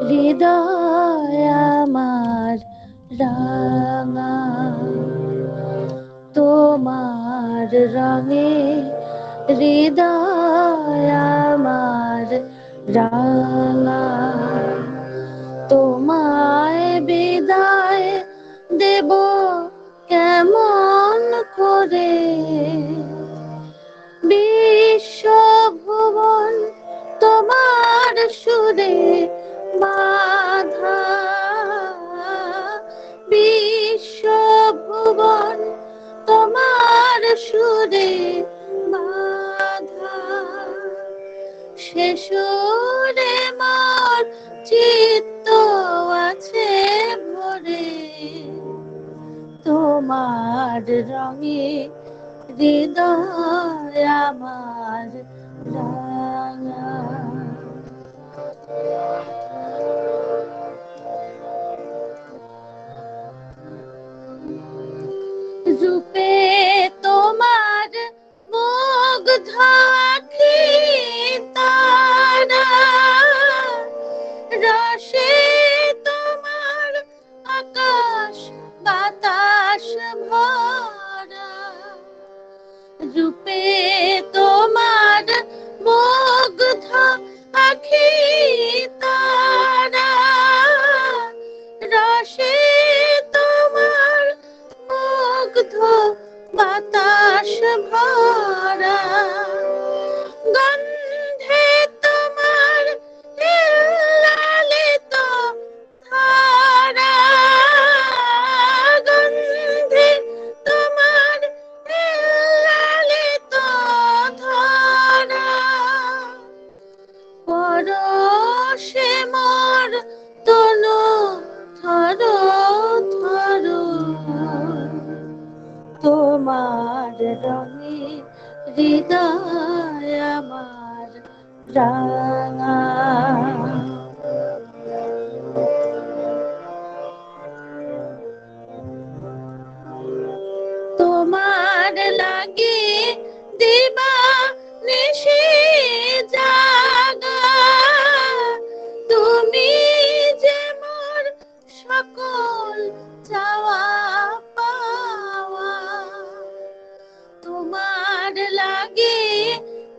হৃদয় আমার রাঙা, তোমার রঙে হৃদয় আমার রাঙা। তোমায় বিদায় দেব কেমন করে, বিশ্বভুবন তোমার সুরে বাঁধা, বিশ্বভুবন তোমার সুরে বাঁধা। সে সুরে মোর চিত্ত আছে ভরে, তোমার রঙে হৃদয় আমার রাঙা। রূপে তোমার মুগ্ধ আখি তারা, রসে তোমার আকাশ বাতাস ভরা। রূপে তোমার মুগ্ধ আখি তারা, রসে তোমার মুগ্ধ বাতাস ভরা। গন্ধে তোমার লালিত ধারা, গন্ধে তোমার লালিত ধারা। পরশে মোর তনু থর থর, তোমার রঙে হৃদয় আমার রাঙা। তোমার লাগে দিবা নিশি জাগা, তুমি যে মোর সকল চাওয়া পাওয়া। তোমার লাগে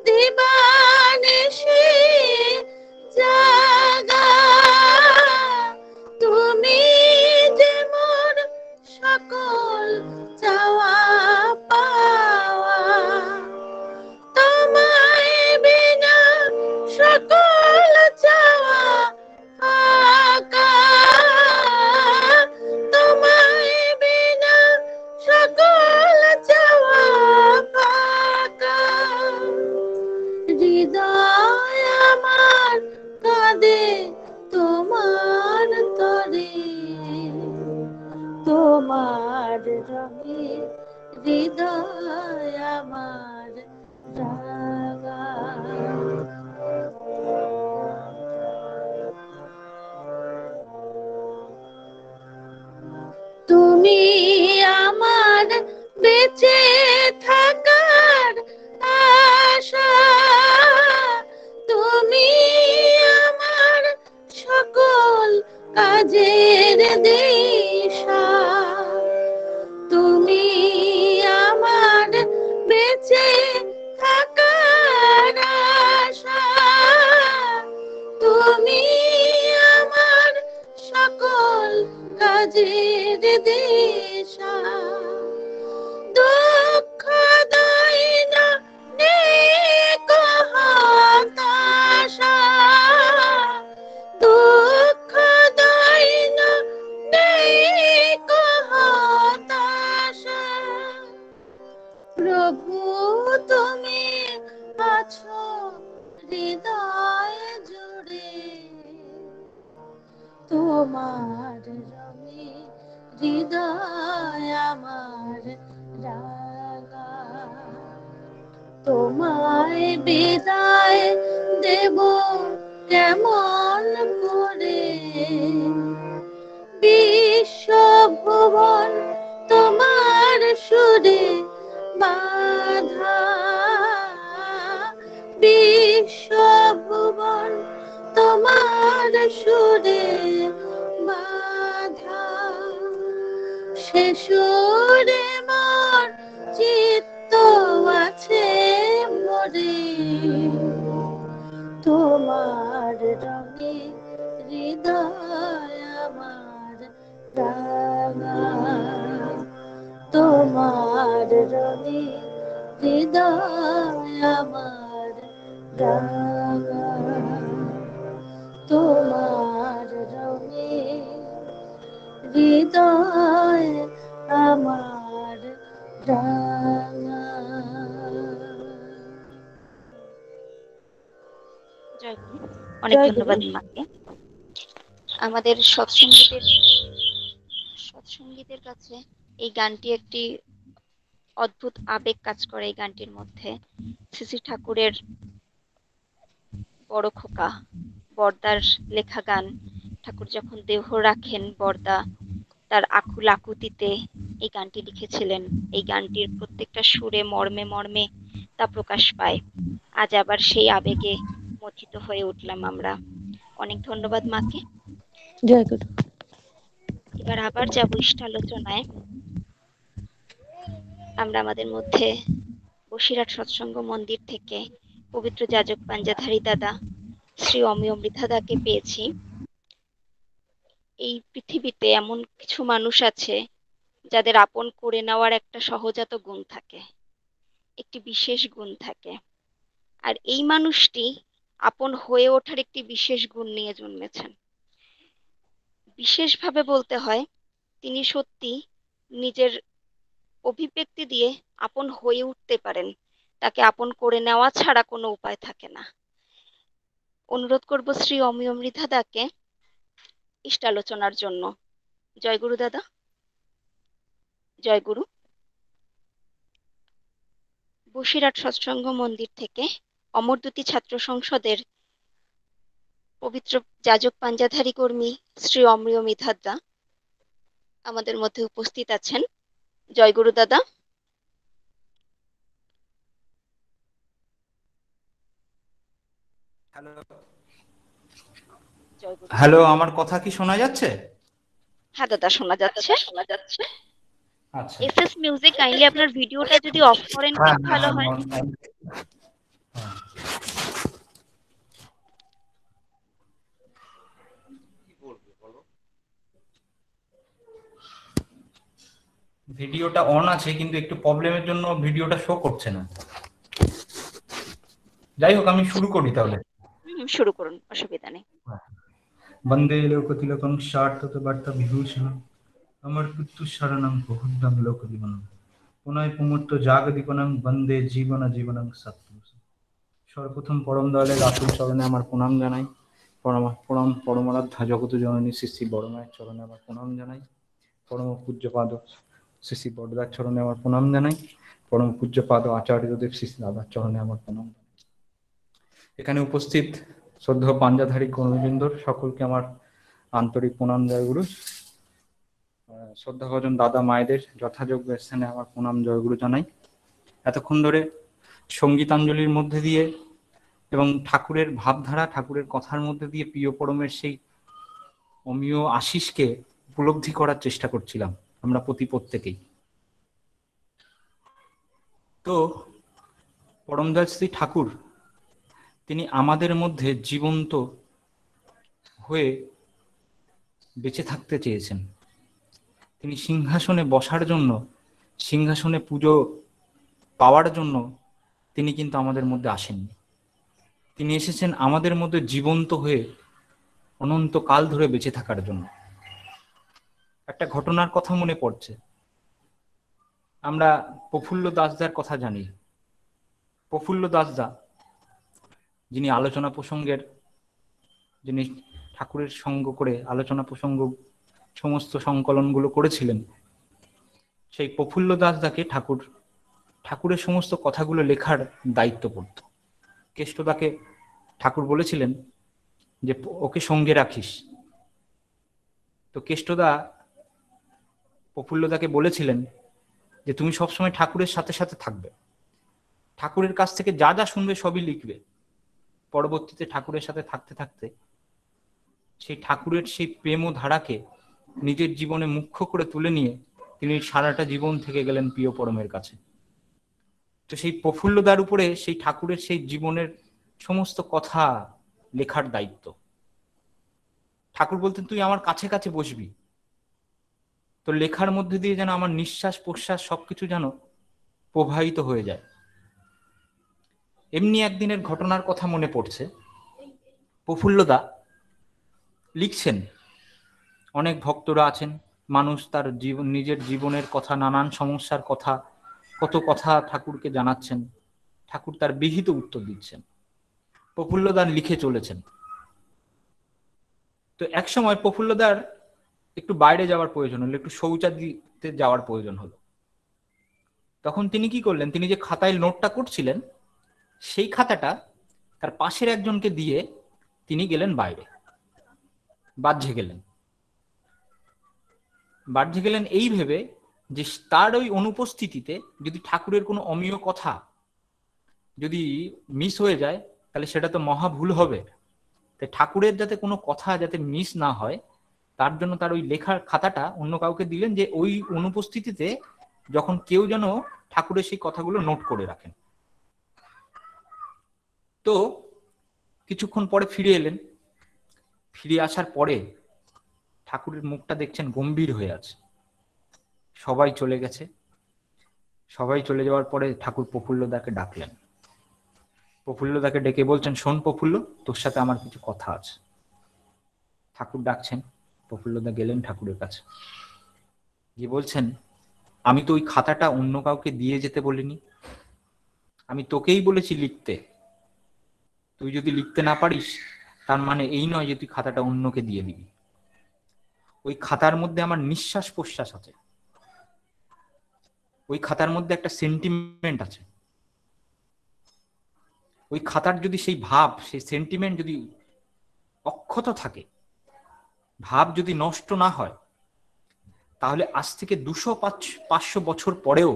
দিবা নিশি জাগা, তুমি যে মোর সকল চাওয়া পাওয়া। তোমায় বিনা সকল চাওয়া ফাঁকা, তোমায় বিনা সকল চাওয়া ফাঁকা। হৃদয় আমার কাঁদে তোমার তরে, তোমার রঙে হৃদয় আমার রাঙা। তুমি আমার বেঁচে থাকার আশা, তুমি আমার সকল কাজের দিশা। তুমি আমার বেঁচে থাকার আশা, তুমি আমার সকল কাজের দিশা। দুঃখ দাই না নেই কো হতাশা, দুঃখ দাই না নেই কো হতাশা। প্রভু তুমি আছো হৃদয় জুড়ে, তোমার রঙে হৃদয় আমার রাঙা। তোমায় বিদায় দেব কেমন করে, বিশ্বভুবন তোমার সুরে বাঁধা, বিশ্বভুবন তোমার সুরে বাধা, সে সুরে মোর চিত্ত আছে ভরে, তোমার রঙে হৃদয় আমার রাঙা, তোমার রঙে হৃদয় আমার রাঙা, তোমার রঙে হৃদয় আমার রাঙা। অনেক ধন্যবাদ মাকে। আমাদের সৎসঙ্গীদের কাছে এই গানটি একটি অদ্ভুত আবেগ কাজ করে। এই গানটির মধ্যে শ্রী ঠাকুরের বড় খোকা বর্দার লেখা গান। ঠাকুর যখন দেহ রাখেন, বর্দা তার আকুল আকুতিতে এই গানটি লিখেছিলেন। এই গানটির প্রত্যেকটা সুরে মর্মে মর্মে তা প্রকাশ পায়। আজ আবার সেই আবেগে মথিত হয়ে উঠলাম আমরা। অনেক ধন্যবাদ মাকে। জয় গুরু। এবার আবার যাব ইষ্টালোচনায়। আমরা আমাদের মধ্যে বসিরহাট সৎসঙ্গ মন্দির থেকে পবিত্র যাজক পাঞ্জাধারী দাদা শ্রী অমিয় মৃধাদাকে পেয়েছি। এই পৃথিবীতে এমন কিছু মানুষ আছে যাদের আপন করে নেওয়ার একটা সহজাত গুণ থাকে, একটি বিশেষ গুণ থাকে। আর এই মানুষটি আপন হয়ে ওঠার একটি বিশেষ গুণ নিয়ে জন্মেছেন। বিশেষভাবে বলতে হয়, তিনি সত্যি নিজের অভিব্যক্তি দিয়ে আপন হয়ে উঠতে পারেন। তাকে আপন করে নেওয়া ছাড়া কোনো উপায় থাকে না। অনুরোধ করব শ্রী অমিয় মৃধাদাকে ইষ্টালোচনার জন্য। জয় গুরু দাদা। জয় গুরু। বসিরহাট সৎসঙ্গ মন্দির থেকে অমরদ্যুতি ছাত্র সংসদের পবিত্র যাজক পাঞ্জাধারী কর্মী শ্রী অমিয় মৃধাদা আমাদের মধ্যে উপস্থিত আছেন। জয় গুরু দাদা। হ্যালো, আমার কথা কি শোনা যাচ্ছে? হ্যাঁ দাদা, শোনা যাচ্ছে। আচ্ছা, এসএস মিউজিক, কাইন্ডলি আপনার ভিডিওটা যদি অফ করেন খুব ভালো হয়। ভিডিওটা অন আছে কিন্তু একটু প্রবলেমের জন্য ভিডিওটা শো করছে না। যাই হোক, আমি শুরু করি তাহলে। শুরু করুন, অসুবিধা নেই। বন্দে লোকতিলকং সার্থত বার্তা বিভূষণ আমার পুত্তু শরণং বহুদম লোকদীবনম পুনয় পুমুত্ত জাগদীপনং বন্দে জীবন জীবনং সত্য। সর্বপ্রথম পরম দয়ালের আতুল চরণে আমার প্রণাম জানাই। পরমারাধ্যা জগত জননী শ্রী শ্রী বড় মায়ের চরণে আমার প্রণাম জানাই। পরম পূজ্যপাদ শ্রী শ্রী বড়দার চরণে আমার প্রণাম জানাই। পরম পূজ্যপাদ আচার্যদেব শ্রী শ্রী দাদার চরণে আমার প্রণাম জানাই। এখানে উপস্থিত শ্রদ্ধেয় পাঞ্জাধারী কর্মবৃন্দ সকলকে আমার আন্তরিক প্রণাম জয় গুরু। শ্রদ্ধাভাজন দাদা মায়েদের যথাযোগ্য স্থানে আমার প্রণাম জয় গুরু জানাই। এতক্ষণ ধরে সঙ্গীতাঞ্জলির মধ্যে দিয়ে এবং ঠাকুরের ভাবধারা, ঠাকুরের কথার মধ্যে দিয়ে প্রিয় পরমের সেই অমীয় আশিসকে উপলব্ধি করার চেষ্টা করছিলাম আমরা প্রত্যেকেই। তো পরমদয়াল শ্রী ঠাকুর তিনি আমাদের মধ্যে জীবন্ত হয়ে বেঁচে থাকতে চেয়েছেন। তিনি সিংহাসনে বসার জন্য, সিংহাসনে পুজো পাওয়ার জন্য তিনি কিন্তু আমাদের মধ্যে আসেননি। তিনি এসেছেন আমাদের মধ্যে জীবন্ত হয়ে অনন্তকাল ধরে বেঁচে থাকার জন্য। একটা ঘটনার কথা মনে পড়ছে। আমরা প্রফুল্ল দাসদার কথা জানি। প্রফুল্ল দাসদা যিনি আলোচনা প্রসঙ্গের, যিনি ঠাকুরের সঙ্গ করে আলোচনা প্রসঙ্গ সমস্ত সংকলনগুলো করেছিলেন, সেই প্রফুল্ল দাসদাকে ঠাকুরের সমস্ত কথাগুলো লেখার দায়িত্ব পড়ত। কেষ্টদাকে ঠাকুর বলেছিলেন যে ওকে সঙ্গে রাখিস। তো কেষ্টদা প্রফুল্লদাকে বলেছিলেন যে তুমি সবসময় ঠাকুরের সাথে সাথে থাকবে, ঠাকুরের কাছ থেকে যা যা শুনবে সবই লিখবে। পরবর্তীতে ঠাকুরের সাথে থাকতে থাকতে সেই ঠাকুরের সেই প্রেম ও ধারাকে নিজের জীবনে মুখ্য করে তুলে নিয়ে তিনি সারাটা জীবন থেকে গেলেন প্রিয় পরমের কাছে। তো সেই প্রফুল্লদার উপরে সেই ঠাকুরের সেই জীবনের সমস্ত কথা লেখার দায়িত্ব। ঠাকুর বলতেন, তুই আমার কাছে কাছে বসবি, তো লেখার মধ্যে দিয়ে যেন আমার নিঃশ্বাস প্রশ্বাস সবকিছু যেন প্রবাহিত হয়ে যায়। এমনি একদিনের ঘটনার কথা মনে পড়ছে। প্রফুল্লদা লিখছেন, অনেক ভক্তরা আছেন, মানুষ তার জীবন, নিজের জীবনের কথা, নানান সমস্যার কথা, কত কথা ঠাকুরকে জানাচ্ছেন, ঠাকুর তার বিহিত উত্তর দিচ্ছেন, প্রফুল্লদার লিখে চলেছেন। তো এক সময় প্রফুল্লদার একটু বাইরে যাওয়ার প্রয়োজন হলো, একটু শৌচাগারে যাওয়ার প্রয়োজন হলো। তখন তিনি কি করলেন, তিনি যে খাতায় নোটটা করছিলেন সেই খাতাটা তার পাশের একজনকে দিয়ে তিনি গেলেন বাইরে, বাহ্যে গেলেন এই ভেবে যে তার ওই অনুপস্থিতিতে যদি ঠাকুরের কোনো অমীয় কথা যদি মিস হয়ে যায় তাহলে সেটা তো মহা ভুল হবে। তাই ঠাকুরের যাতে কোনো কথা যাতে মিস না হয় তার জন্য তার ওই লেখার খাতাটা অন্য কাউকে দিলেন, যে ওই অনুপস্থিতিতে যখন কেউ যেন ঠাকুরের সেই কথাগুলো নোট করে রাখেন। তো কিছুক্ষণ পরে ফিরে এলেন। ফিরে আসার পরে ঠাকুরের মুখটা দেখছেন গম্ভীর হয়ে আছে। সবাই চলে গেছে। সবাই চলে যাওয়ার পরে ঠাকুর প্রফুল্লদাকে ডাকলেন। প্রফুল্লদাকে ডেকে বলছেন, শোন প্রফুল্ল, তোর সাথে আমার কিছু কথা আছে। ঠাকুর ডাকছেন, প্রফুল্লদা গেলেন ঠাকুরের কাছে, গিয়ে বলছেন, আমি তো ওই খাতাটা অন্য কাউকে দিয়ে যেতে বলিনি, আমি তোকেই বলেছি লিখতে। তুই যদি লিখতে না পারিস তার মানে এই নয় যে তুই খাতাটা অন্যকে দিয়ে দিবি। ওই খাতার মধ্যে আমার নিঃশ্বাস প্রশ্বাস আছে, ওই খাতার মধ্যে একটা সেন্টিমেন্ট আছে। ওই খাতার যদি সেই ভাব, সেই সেন্টিমেন্ট যদি অক্ষত থাকে, ভাব যদি নষ্ট না হয়, তাহলে আজ থেকে 200-500 বছর পরেও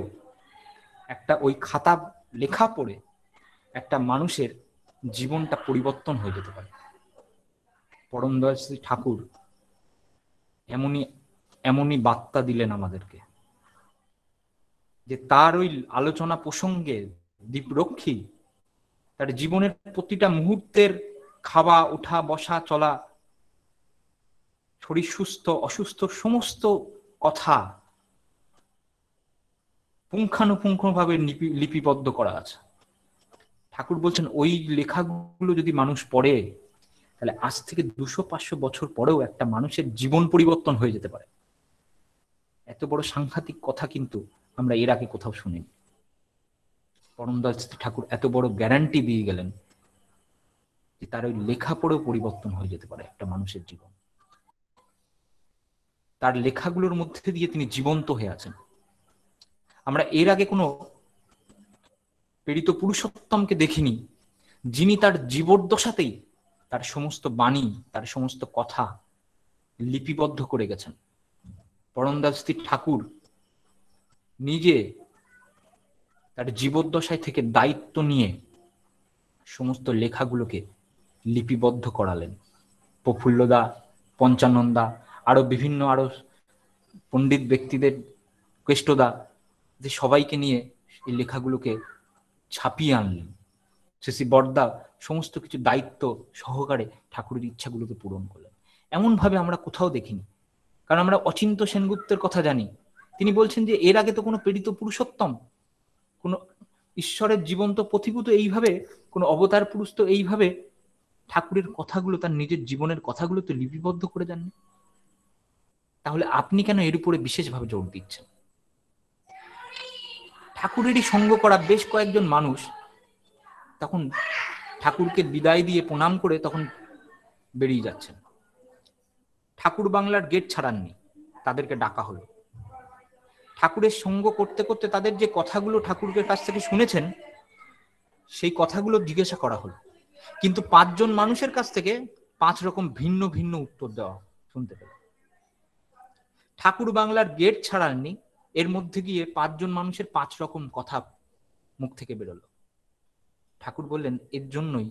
একটা ওই খাতা লেখা পড়ে একটা মানুষের জীবনটা পরিবর্তন হয়ে যেতে পারে। পরম দয়াল শ্রী ঠাকুর এমনই বার্তা দিলেন আমাদেরকে, যে তার ওই আলোচনা প্রসঙ্গে দীপরক্ষী তার জীবনের প্রতিটা মুহূর্তের খাওয়া, ওঠা, বসা, চলা, শরীর সুস্থ অসুস্থ সমস্ত কথা পুঙ্খানুপুঙ্খভাবে লিপিবদ্ধ করা আছে। ঠাকুর বলছেন, ওই লেখাগুলো যদি মানুষ পড়ে তাহলে আজ থেকে 200-500 বছর পরেও একটা মানুষের জীবন পরিবর্তন হয়ে যেতে পারে। এত বড় সাংঘাতিক কথা কিন্তু আমরা এর আগে কোথাও শুনিনি। পরম দয়াল শ্রী ঠাকুর এত বড় গ্যারান্টি দিয়ে গেলেন যে তার ওই লেখা পড়েও পরিবর্তন হয়ে যেতে পারে একটা মানুষের জীবন। তার লেখাগুলোর মধ্যে দিয়ে তিনি জীবন্ত হয়ে আছেন। আমরা এর আগে কোনো প্রেরিত পুরুষোত্তমকে দেখিনি যিনি তার জীবদ্দশাতেই তার সমস্ত বাণী, তার সমস্ত কথা লিপিবদ্ধ করে গেছেন। পরম দয়াল শ্রী ঠাকুর নিজে তার জীবদ্দশায় থেকে দায়িত্ব নিয়ে সমস্ত লেখাগুলোকে লিপিবদ্ধ করালেন। প্রফুল্লদা, পঞ্চানন্দা, আরো বিভিন্ন আরো পণ্ডিত ব্যক্তিদের, কেষ্টদা, যে সবাইকে নিয়ে এই লেখাগুলোকে ছাপিয়ে আনলেন। শ্রী বরদা সমস্ত কিছু দায়িত্ব সহকারে ঠাকুরের ইচ্ছাগুলোকে পূরণ করলেন। এমন ভাবে আমরা কোথাও দেখিনি। কারণ আমরা অচিন্ত সেনগুপ্তের কথা জানি, তিনি বলছেন যে এর আগে তো কোনো প্রেরিত পুরুষোত্তম, কোনো ঈশ্বরের জীবন্ত প্রতিভূত এইভাবে কোনো অবতার পুরুষ তো এইভাবে ঠাকুরের কথাগুলো, তার নিজের জীবনের কথাগুলো তো লিপিবদ্ধ করে যাননি। তাহলে আপনি কেন এর উপরে বিশেষভাবে জোর দিচ্ছেন? ঠাকুরেরই সঙ্গ করা বেশ কয়েকজন মানুষ তখন ঠাকুরকে বিদায় দিয়ে প্রণাম করে তখন বেরিয়ে যাচ্ছেন। ঠাকুর বাংলার গেট ছাড়াননি, তাদেরকে ডাকা হলো। ঠাকুরের সঙ্গ করতে করতে তাদের যে কথাগুলো ঠাকুরের কাছ থেকে শুনেছেন সেই কথাগুলো জিজ্ঞাসা করা হলো, কিন্তু 5 জন মানুষের কাছ থেকে 5 রকম ভিন্ন ভিন্ন উত্তর দেওয়া শুনতে পেল। ঠাকুর বাংলার গেট ছাড়াননি, এর মধ্যে গিয়ে 5 জন মানুষের 5 রকম কথা মুখ থেকে বেরোলো। ঠাকুর বললেন, এর জন্যই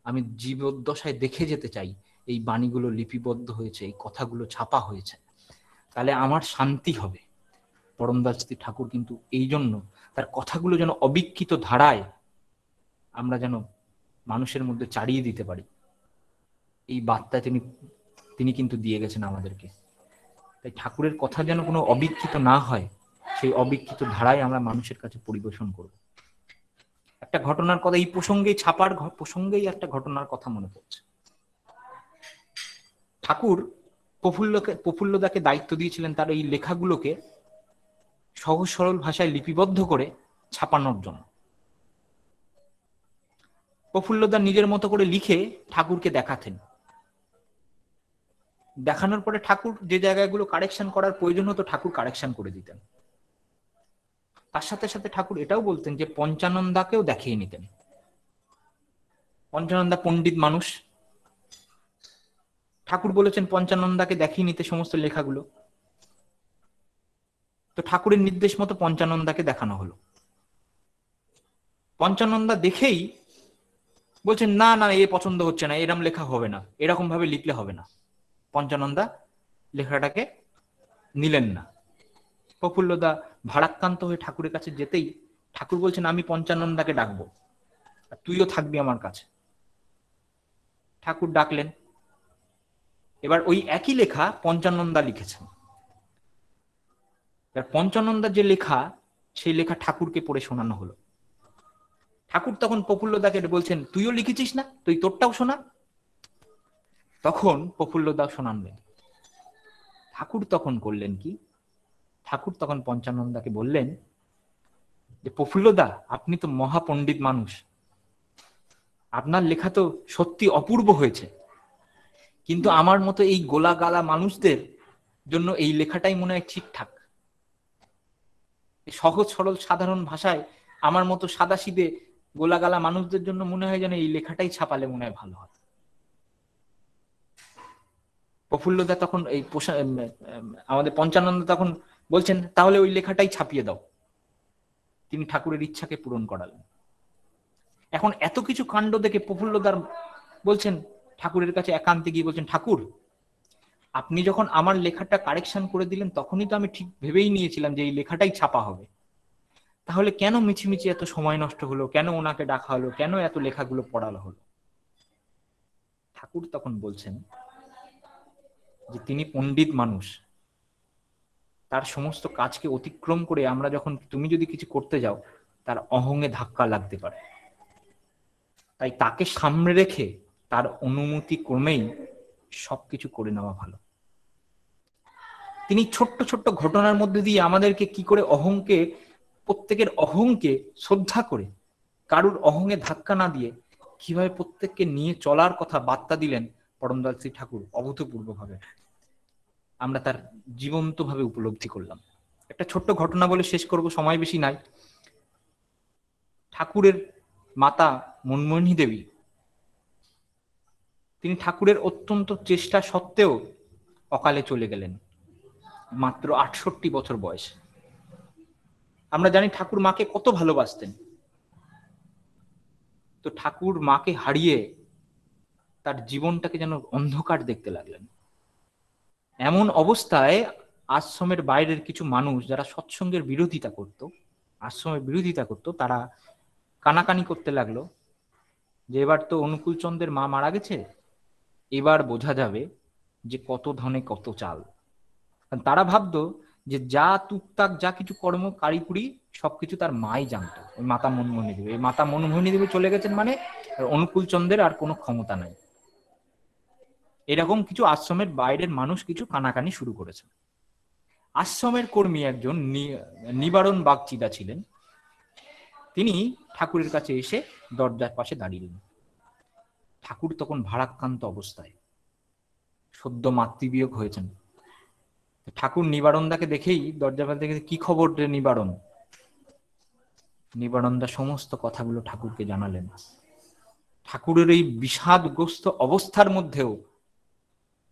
আমি জীবদ্দশায় দেখে যেতে চাই এই বাণীগুলো লিপিবদ্ধ হয়েছে, এই কথাগুলো ছাপা হয়েছে, তাহলে আমার শান্তি হবে। পরমদাসজি ঠাকুর কিন্তু এই জন্য তার কথাগুলো যেন অবিকৃত ধারায় আমরা যেন মানুষের মধ্যে চাড়িয়ে দিতে পারি, এই বার্তা তিনি কিন্তু দিয়ে গেছেন আমাদেরকে। তাই ঠাকুরের কথা যেন কোনো অবিকৃত না হয়, সেই অবিকৃত ধারায় আমরা মানুষের কাছে পরিবেশন করব। একটা ঘটনার কথা, এই প্রসঙ্গেই ছাপার প্রসঙ্গেই একটা ঘটনার কথা মনে পড়ছে। ঠাকুর প্রফুল্লদাকে দায়িত্ব দিয়েছিলেন তার এই লেখাগুলোকে সহজ সরল ভাষায় লিপিবদ্ধ করে ছাপানোর জন্য। প্রফুল্লদা নিজের মতো করে লিখে ঠাকুরকে দেখাতেন। দেখানোর পরে ঠাকুর যে জায়গাগুলো কারেকশন করার প্রয়োজন হতো ঠাকুর কারেকশন করে দিতেন। তার সাথে সাথে ঠাকুর এটাও বলতেন যে পঞ্চানন্দাকেও দেখিয়ে নিতেন। পঞ্চানন্দা পণ্ডিত মানুষ, ঠাকুর বলেছেন পঞ্চানন্দাকে দেখিয়ে নিতে সমস্ত লেখাগুলো। তো ঠাকুরের নির্দেশ মতো পঞ্চানন্দাকে দেখানো হলো। পঞ্চানন্দা দেখেই বলছেন না না, এ পছন্দ হচ্ছে না, এরকম লেখা হবে না, এরকম ভাবে লিখলে হবে না। পঞ্চানন্দা লেখাটাকে নিলেন না। প্রফুল্লদা ভারাক্রান্ত হয়ে ঠাকুরের কাছে যেতেই ঠাকুর বলছেন আমি পঞ্চানন্দাকে ডাকবো, আর তুইও থাকবি আমার কাছে। ঠাকুর ডাকলেন। এবার ওই একই লেখা পঞ্চানন্দা লিখেছেন। পঞ্চানন্দার যে লেখা, সেই লেখা ঠাকুরকে পড়ে শোনানো হলো। ঠাকুর তখন প্রফুল্লদাকে বলছেন তুইও লিখেছিস না, তুই তোরটাও শোনা। তখন প্রফুল্লদা শোনালেন। ঠাকুর তখন করলেন কি, ঠাকুর তখন পঞ্চানন্দাকে বললেন যে প্রফুল্লদা, আপনি তো মহাপণ্ডিত মানুষ, আপনার লেখা তো সত্যি অপূর্ব হয়েছে, কিন্তু আমার মতো এই গোলা গালা মানুষদের জন্য এই লেখাটাই মনে হয় ঠিকঠাক। সহজ সরল সাধারণ ভাষায় আমার মতো সাদাসিধে গোলাগালা মানুষদের জন্য মনে হয় যেন এই লেখাটাই ছাপালে মনে হয় ভালো হয়। প্রফুল্লদা তখন আমাদের পঞ্চানন্দ তখন বলছেন তাহলে ওই লেখাটাই ছাপিয়ে দাও। তিনি ঠাকুরের ইচ্ছাকে পূরণ করালেন। এখন এত কিছু কাণ্ড দেখে প্রফুল্লদার বলছেন ঠাকুরের কাছে একান্তে গিয়ে বলছেন ঠাকুর, আপনি যখন আমার লেখাটা কারেকশন করে দিলেন তখনই তো আমি ঠিক ভেবেই নিয়েছিলাম যে এই লেখাটাই ছাপা হবে, তাহলে কেন মিছিমিছি এত সময় নষ্ট হলো, কেন ওনাকে ডাকা হলো, কেন এত লেখাগুলো পড়ানো হলো? ঠাকুর তখন বলছেন যে তিনি পণ্ডিত মানুষ, তার সমস্ত কাজকে অতিক্রম করে আমরা যখন তুমি যদি কিছু করতে যাও তার অহংয়ে ধাক্কা লাগতে পারে, তাই তাকে সামনে রেখে তার অনুমতি ক্রমেই সবকিছু করে নেওয়া ভালো। তিনি ছোট্ট ছোট্ট ঘটনার মধ্যে দিয়ে আমাদেরকে কি করে অহংকে, প্রত্যেকের অহংকে শ্রদ্ধা করে কারুর অহংয়ে ধাক্কা না দিয়ে কিভাবে প্রত্যেককে নিয়ে চলার কথা বার্তা দিলেন পরমদাসজি ঠাকুর অভূতপূর্বভাবে। আমরা তার জীবন্ত ভাবে উপলব্ধি করলাম। একটা ছোট্ট ঘটনা বলে শেষ করব, সময় বেশি নাই। ঠাকুরের মাতা মনমোহিনী দেবী, তিনি ঠাকুরের অত্যন্ত চেষ্টা সত্ত্বেও অকালে চলে গেলেন মাত্র ৬৮ বছর বয়সে। আমরা জানি ঠাকুর মাকে কত ভালোবাসতেন। তো ঠাকুর মাকে হারিয়ে তার জীবনটাকে যেন অন্ধকার দেখতে লাগলেন। এমন অবস্থায় আশ্রমের বাইরের কিছু মানুষ যারা সৎসঙ্গের বিরোধিতা করত, আশ্রমের বিরোধিতা করত, তারা কানাকানি করতে লাগলো যে এবার তো অনুকূলচন্দ্রের মা মারা গেছে, এবার বোঝা যাবে যে কত ধনে কত চাল। তারা ভাবতো যে যা টুকটাক যা কিছু কর্ম কারিকুরি সবকিছু তার মাই জানতো, ওই মাতা মনমোহিনী দেবী। এই মাতা মনমোহিনী দেবী চলে গেছেন মানে অনুকূলচন্দ্রের আর কোনো ক্ষমতা নাই। এরকম কিছু আশ্রমের বাইরের মানুষ কিছু কানাকানি শুরু করেছে। আশ্রমের কর্মী একজন নিবারণ বাগচিদা ছিলেন, তিনি ঠাকুরের কাছে এসে দরজার পাশে দাঁড়িয়েলেন। ঠাকুর তখন ভারাক্রান্ত অবস্থায়, সদ্য মাতৃবিয়োগ হয়েছেন। ঠাকুর নিবারণদাকে দেখেই দরজা পাশে দেখে কি খবর রে নিবারণ? নিবারণদা সমস্ত কথাগুলো ঠাকুরকে জানালেন। ঠাকুরের এই বিষাদগ্রস্ত অবস্থার মধ্যেও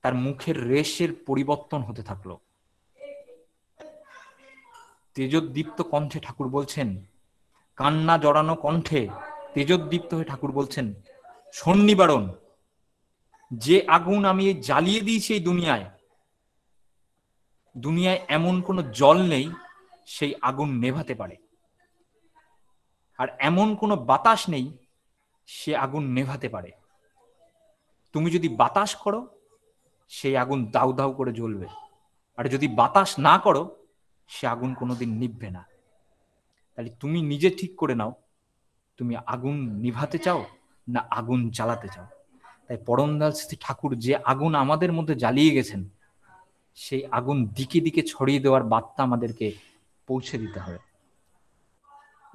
তার মুখের রেশের পরিবর্তন হতে থাকলো। তেজোদ্দীপ্ত কণ্ঠে ঠাকুর বলছেন, কান্না জড়ানো কণ্ঠে তেজোদ্দীপ্ত হয়ে ঠাকুর বলছেন, শোন নিবারণ, যে আগুন আমি জ্বালিয়ে দিয়েছি এই দুনিয়ায় এমন কোনো জল নেই সেই আগুন নেভাতে পারে, আর এমন কোনো বাতাস নেই সে আগুন নেভাতে পারে। তুমি যদি বাতাস করো সেই আগুন দাউ দাউ করে জ্বলবে, আর যদি বাতাস না করো সে আগুন কোনোদিন নিভবে না। তাহলে তুমি নিজে ঠিক করে নাও, তুমি আগুন নিভাতে চাও না আগুন জ্বালাতে চাও। তাই পরমদয়াল শ্রী ঠাকুর যে আগুন আমাদের মধ্যে জ্বালিয়ে গেছেন, সেই আগুন দিকে দিকে ছড়িয়ে দেওয়ার বার্তা আমাদেরকে পৌঁছে দিতে হবে।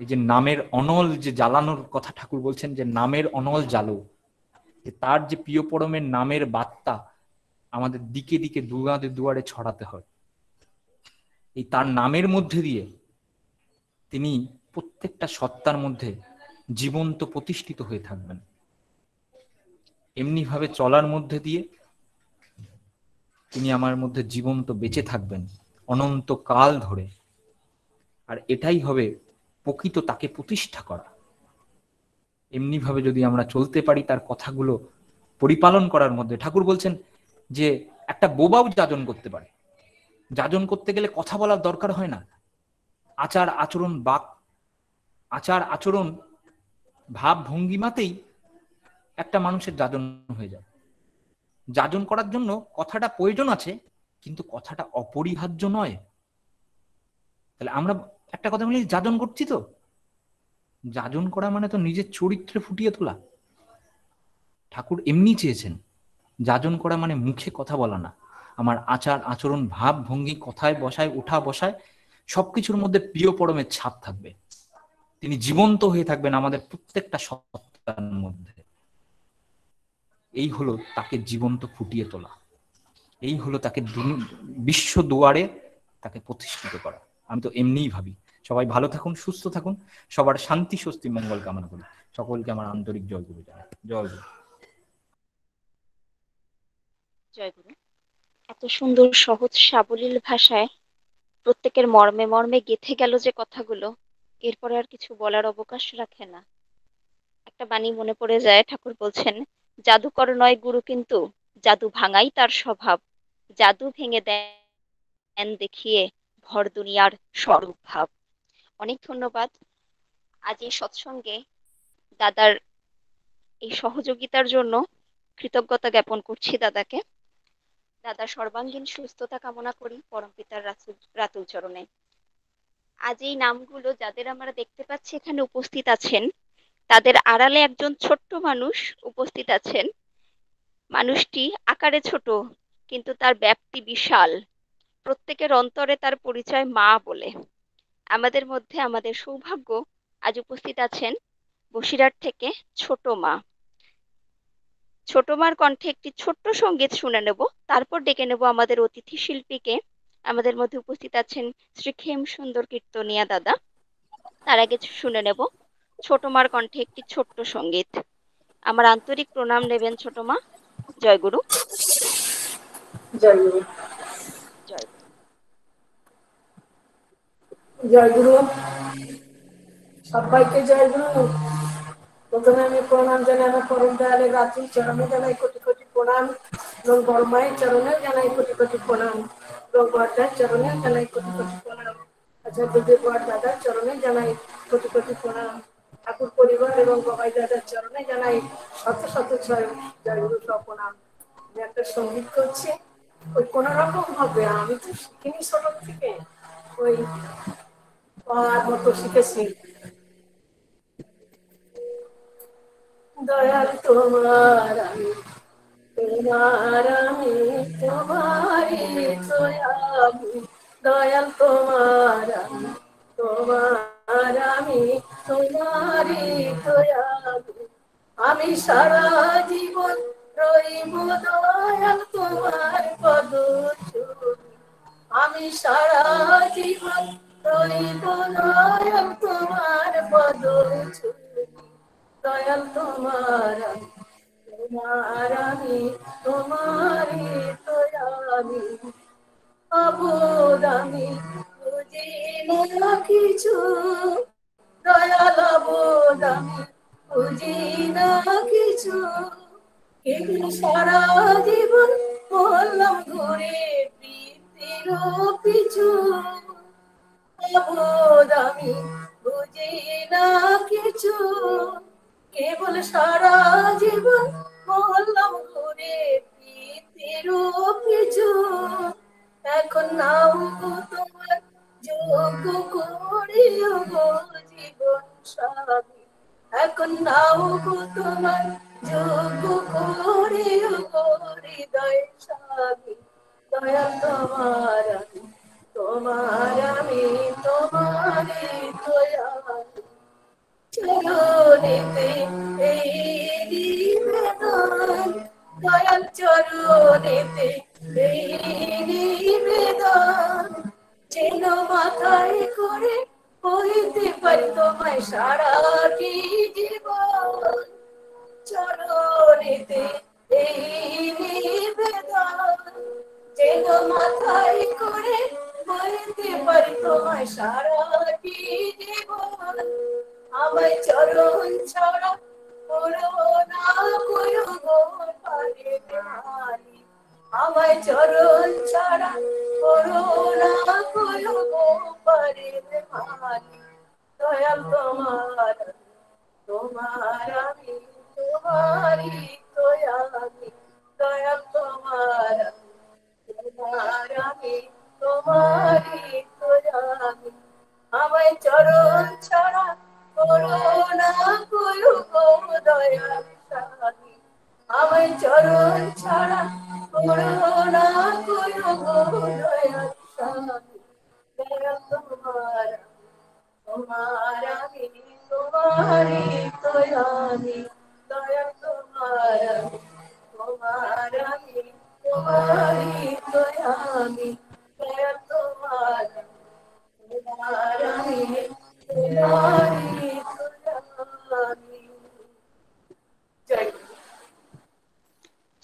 এই যে নামের অনল যে জ্বালানোর কথা ঠাকুর বলছেন, যে নামের অনল জ্বালো, যে তার যে প্রিয় পরমের নামের বার্তা আমাদের দিকে দিকে দুয়ারে দুয়ারে ছড়াতে হয়। এই তার নামের মধ্যে দিয়ে তিনি প্রত্যেকটা সত্তার মধ্যে জীবন্ত প্রতিষ্ঠিত হয়ে থাকবেন। এমনি ভাবে চলার মধ্যে দিয়ে তিনি আমার মধ্যে জীবন্ত বেঁচে থাকবেন অনন্ত কাল ধরে। আর এটাই হবে প্রকৃত তাকে প্রতিষ্ঠা করা। এমনি ভাবে যদি আমরা চলতে পারি, তার কথাগুলো পরিপালন করার মধ্যে, ঠাকুর বলছেন যে একটা বোবাও যাজন করতে পারে। যাজন করতে গেলে কথা বলার দরকার হয় না। আচার আচরণ ভাব ভঙ্গিমাতেই একটা মানুষের যাজন হয়ে যায়। যাজন করার জন্য কথাটা প্রয়োজন আছে, কিন্তু কথাটা অপরিহার্য নয়। তাহলে আমরা একটা কথা বলি, যাজন করছি তো, যাজন করা মানে তো নিজের চরিত্রে ফুটিয়ে তোলা। ঠাকুর এমনি চেয়েছেন, যাজন করা মানে মুখে কথা বলা না, আমার আচার আচরণ ভাব ভঙ্গি কথায় বসায় উঠা বসায় সবকিছুর মধ্যে প্রিয় পরমের ছাপ থাকবে। তিনি জীবন্ত হয়ে থাকবেন আমাদের প্রত্যেকটা সত্তার মধ্যে। এই হলো তাকে জীবন্ত ফুটিয়ে তোলা, এই হলো তাকে বিশ্ব দুয়ারে তাকে প্রতিষ্ঠিত করা। আমি তো এমনিই ভাবি। সবাই ভালো থাকুন, সুস্থ থাকুন, সবার শান্তি স্বস্তি মঙ্গল কামনা করি। সকলকে আমার আন্তরিক জয় গুরু জানাই। জয় গুরু। জয় গুরু। এত সুন্দর সহজ সাবলীল ভাষায় প্রত্যেকের মর্মে মর্মে গেঁথে গেল যে কথাগুলো, এরপরে আর কিছু বলার অবকাশ রাখে না। একটা বাণী মনে পড়ে যায়, ঠাকুর বলছেন, জাদুকর নয় গুরু কিন্তু জাদু ভাঙাই তার স্বভাব, জাদু ভেঙে দেন দেখিয়ে ভর দুনিয়ার স্বরূপ ভাব। অনেক ধন্যবাদ আজ এই সৎসঙ্গে দাদার এই সহযোগিতার জন্য। কৃতজ্ঞতা জ্ঞাপন করছি দাদাকে। দাদার সর্বাঙ্গীন সুস্থতা কামনা করি পরমপিতার রাতুল চরণে। আজ এই নামগুলো যাদের আমরা দেখতে পাচ্ছি এখানে উপস্থিত আছেন, তাদের আড়ালে একজন ছোট্ট মানুষ উপস্থিত আছেন। মানুষটি আকারে ছোট, কিন্তু তার ব্যাপ্তি বিশাল। প্রত্যেকের অন্তরে তার পরিচয় মা বলে। আমাদের মধ্যে আমাদের সৌভাগ্য আজ উপস্থিত আছেন বসিরহাট থেকে ছোট মা। ছোট মার কণ্ঠে একটি ছোট্ট সঙ্গীত শুনে নেব, তারপর ডেকে নেব আমাদের অতিথি শিল্পীকে। আমাদের মধ্যে উপস্থিত আছেন শ্রী খেম সুন্দর কীর্তনিয়া দাদা। তার আগে শুনে নেব ছোট মার কণ্ঠে একটি ছোট্ট সঙ্গীত। আমার আন্তরিক প্রণাম নেবেন ছোট মা। জয় গুরু। জয় গুরু। জয় গুরু। জয় গুরু। সবাইকে জয় গুরু। প্রথমে আমি প্রণাম জানাই আমার পরম দয়ালের রাতুল চরণে জানাই কোটি কোটি প্রণাম, এবং বড় মায়ের চরণে জানাই কোটি কোটি প্রণাম, এবং বড়দার চরণে জানাই কোটি কোটি প্রণাম, আচ্ছা দিদির বড় দাদার চরণে জানাই কোটি কোটি প্রণাম, ঠাকুর পরিবার এবং বাবাই দাদার চরণে জানাই শত শত জয় গুরু প্রণাম। আমি একটা সঙ্গীত করছি, ওই কোন রকম হবে, আমি তো শিখিনি ছোট থেকে, ওই মতো শিখেছি। দয়াল তোমার আমি তোমারি দয়ালু, দয়াল তোমার আমি তোমারি দয়ালু, আমি সারা জীবন রইব দয়াল তোমার পদ চরণে, আমি সারা জীবন রইব দয়াল তোমার পদ চরণে, দয়াল তোমার আমি তোমারি দয়ালু, অবোধ আমি বুঝি না কিছু, দয়াল অবোধ আমি বুঝি না কিছু, কেবল সারা জীবন বললাম ঘুরে প্রীতির পিছু, অবোধ আমি বুঝি না কিছু। কেবল সারা জীবন বললাম ঘুরে প্রীতির পিছু, এখন নাও গো তোমার যোগ্য করিও গো জীবন স্বামী, এখন নাও গো তোমার যোগ্য করিও গো হৃদয় স্বামী। দয়া তোমার আমি, তোমার আমি, তোমারই দয়া চরণেতে এই নিবেদন, দয়াল চরণেতে এই নিবেদন, যেন মাথায় করে বইতে পারি তোমায় সারাটি জীবন। চরণেতে এই নিবেদন, যেন মাথায় করে বইতে পারি তোমায় সারাটি জীবন। আমায় চরণ ছাড়া করো না করো গো পারে মারি, আমায় চরণ ছাড়া করো না করো গো পারে মারি। দয়াল তোমার, তোমার আমি, তোমারই দয়া আমি, দয়াল তোমার, তোমার আমি, তোমারই দয়া আমি। আমায় চরণ ছাড়া করো না করো গো দয়াল স্বামী, আমায় চরণ ছাড়া করো না করো গো দয়াল স্বামী। দয়া তোমার, তোমার আমি, তোমারই দয়া আমি, দয়া তোমার, তোমার আমি, তোমারই দয়া আমি, দয়া তোমার, তোমার আমি, তোমারই দয়া আমি। জয় গুরু।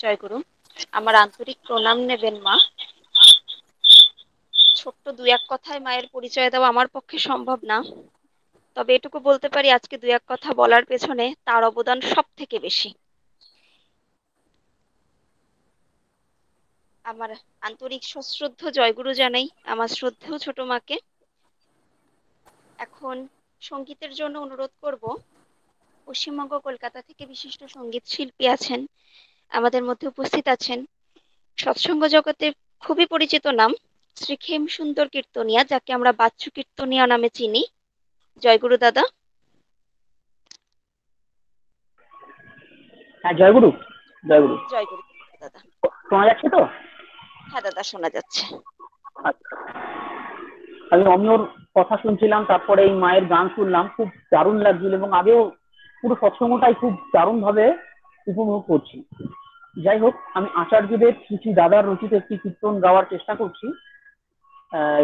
জয় গুরু। আমার আন্তরিক প্রণাম নেবেন মা। ছোট্ট দু এক কথায় মায়ের পরিচয় দেওয়া আমার পক্ষে সম্ভব না, তবে এটুকু বলতে পারি আজকে দু এক কথা বলার পেছনে তার অবদান সব থেকে বেশি। আমার আন্তরিক সশ্রদ্ধ জয়গুরু জানাই আমার শ্রদ্ধেয় ছোট মাকে। এখন সঙ্গীতের জন্য অনুরোধ করব, পশ্চিমবঙ্গ কলকাতা থেকে বিশিষ্ট সঙ্গীত শিল্পী আছেন, আমাদের মধ্যে উপস্থিত আছেন সৎসঙ্গ জগতে খুবই পরিচিত নাম শ্রী খেম সুন্দর কীর্তনিয়া, যাকে আমরা বাচ্চু কীর্তনিয়া নামে চিনি। জয়গুরু দাদা। হ্যাঁ, জয়গুরু। জয়গুরু। জয়গুরু দাদা। শোনা যাচ্ছে তো? হ্যাঁ দাদা, শোনা যাচ্ছে। আচ্ছা, আমি অমিয়র কথা শুনছিলাম, তারপরে এই মায়ের গান শুনলাম, খুব দারুণ লাগছিল এবং আগেও পুরো সৎসঙ্গটাই খুব দারুণ ভাবে উপভোগ করছি। যাই হোক, আমি আচার্যদের কিছু দাদার রচিত একটি কীর্তন গাওয়ার চেষ্টা করছি।